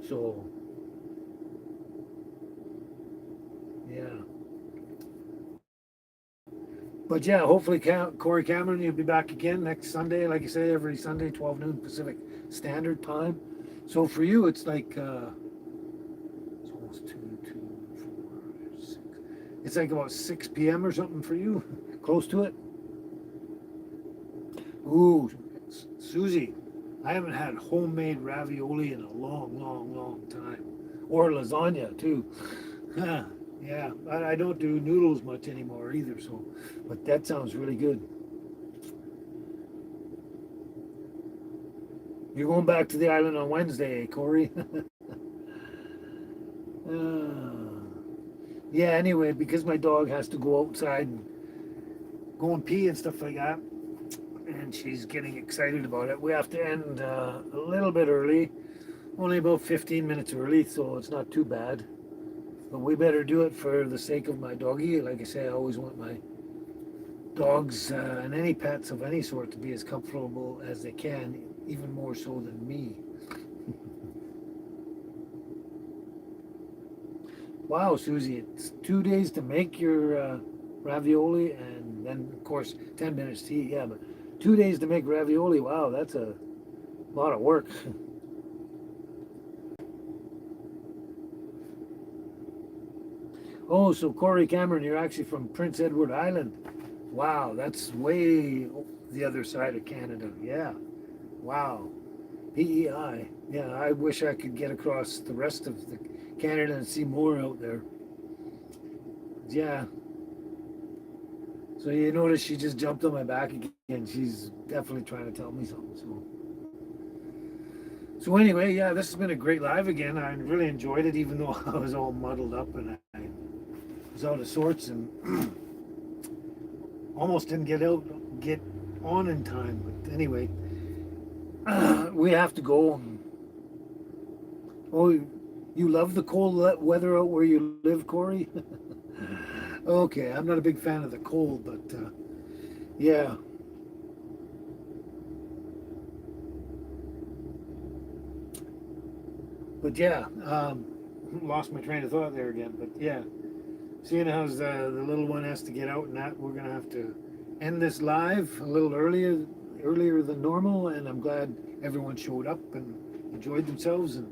So, yeah. But yeah, hopefully Corey Cameron, you'll be back again next Sunday. Like I say, every Sunday, 12 noon Pacific Standard Time. So for you, it's like, it's almost 6. It's like about 6 p.m. or something for you. Close to it. Ooh, Susie, I haven't had homemade ravioli in a long, long, long time. Or lasagna, too. Yeah, I don't do noodles much anymore either, so, but that sounds really good. You're going back to the island on Wednesday, Corey? uh, yeah, anyway, because my dog has to go outside and go and pee and stuff like that, and she's getting excited about it, we have to end a little bit early, only about 15 minutes early, so it's not too bad. But we better do it for the sake of my doggy. Like I say, I always want my dogs and any pets of any sort to be as comfortable as they can, even more so than me. Wow, Susie, it's 2 days to make your ravioli and then, of course, 10 minutes to eat. Yeah, but 2 days to make ravioli. Wow, that's a lot of work. Oh, so Corey Cameron, you're actually from Prince Edward Island. Wow, that's way the other side of Canada. Yeah. Wow. PEI. Yeah, I wish I could get across the rest of the Canada and see more out there. Yeah. So you notice she just jumped on my back again. She's definitely trying to tell me something. So anyway, yeah, this has been a great live again. I really enjoyed it, even though I was all muddled up and I was out of sorts and almost didn't get on in time. But anyway, we have to go. Oh, you love the cold weather out where you live, Corey? Okay, I'm not a big fan of the cold, but yeah. But yeah, lost my train of thought there again. But yeah, seeing how the little one has to get out and that, we're gonna have to end this live a little earlier than normal. And I'm glad everyone showed up and enjoyed themselves and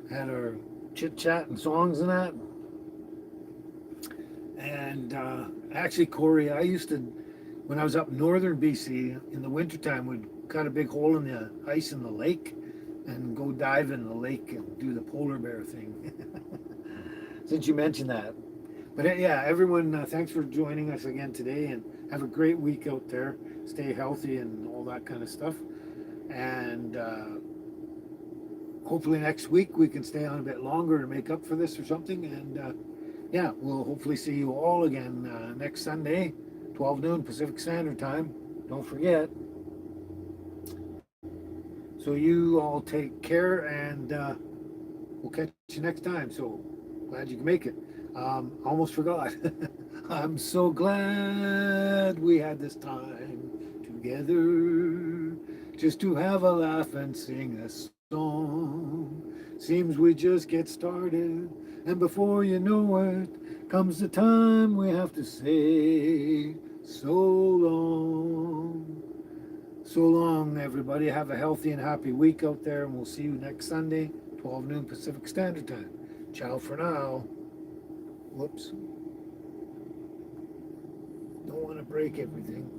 had our chit chat and songs and that. And actually, Corey, I used to, when I was up northern BC in the wintertime, we'd cut a big hole in the ice in the lake and go dive in the lake and do the polar bear thing. Since you mentioned that. But yeah, everyone, thanks for joining us again today and have a great week out there. Stay healthy and all that kind of stuff. And hopefully next week we can stay on a bit longer to make up for this or something. And yeah, we'll hopefully see you all again next Sunday, 12 noon Pacific Standard Time. Don't forget. So you all take care, and we'll catch you next time. So glad you can make it. Almost forgot. I'm so glad we had this time together just to have a laugh and sing a song. Seems we just get started, and before you know it, comes the time we have to say so long. So long, everybody. Have a healthy and happy week out there, and we'll see you next Sunday, 12 noon Pacific Standard Time. Ciao for now. Whoops. Don't want to break everything.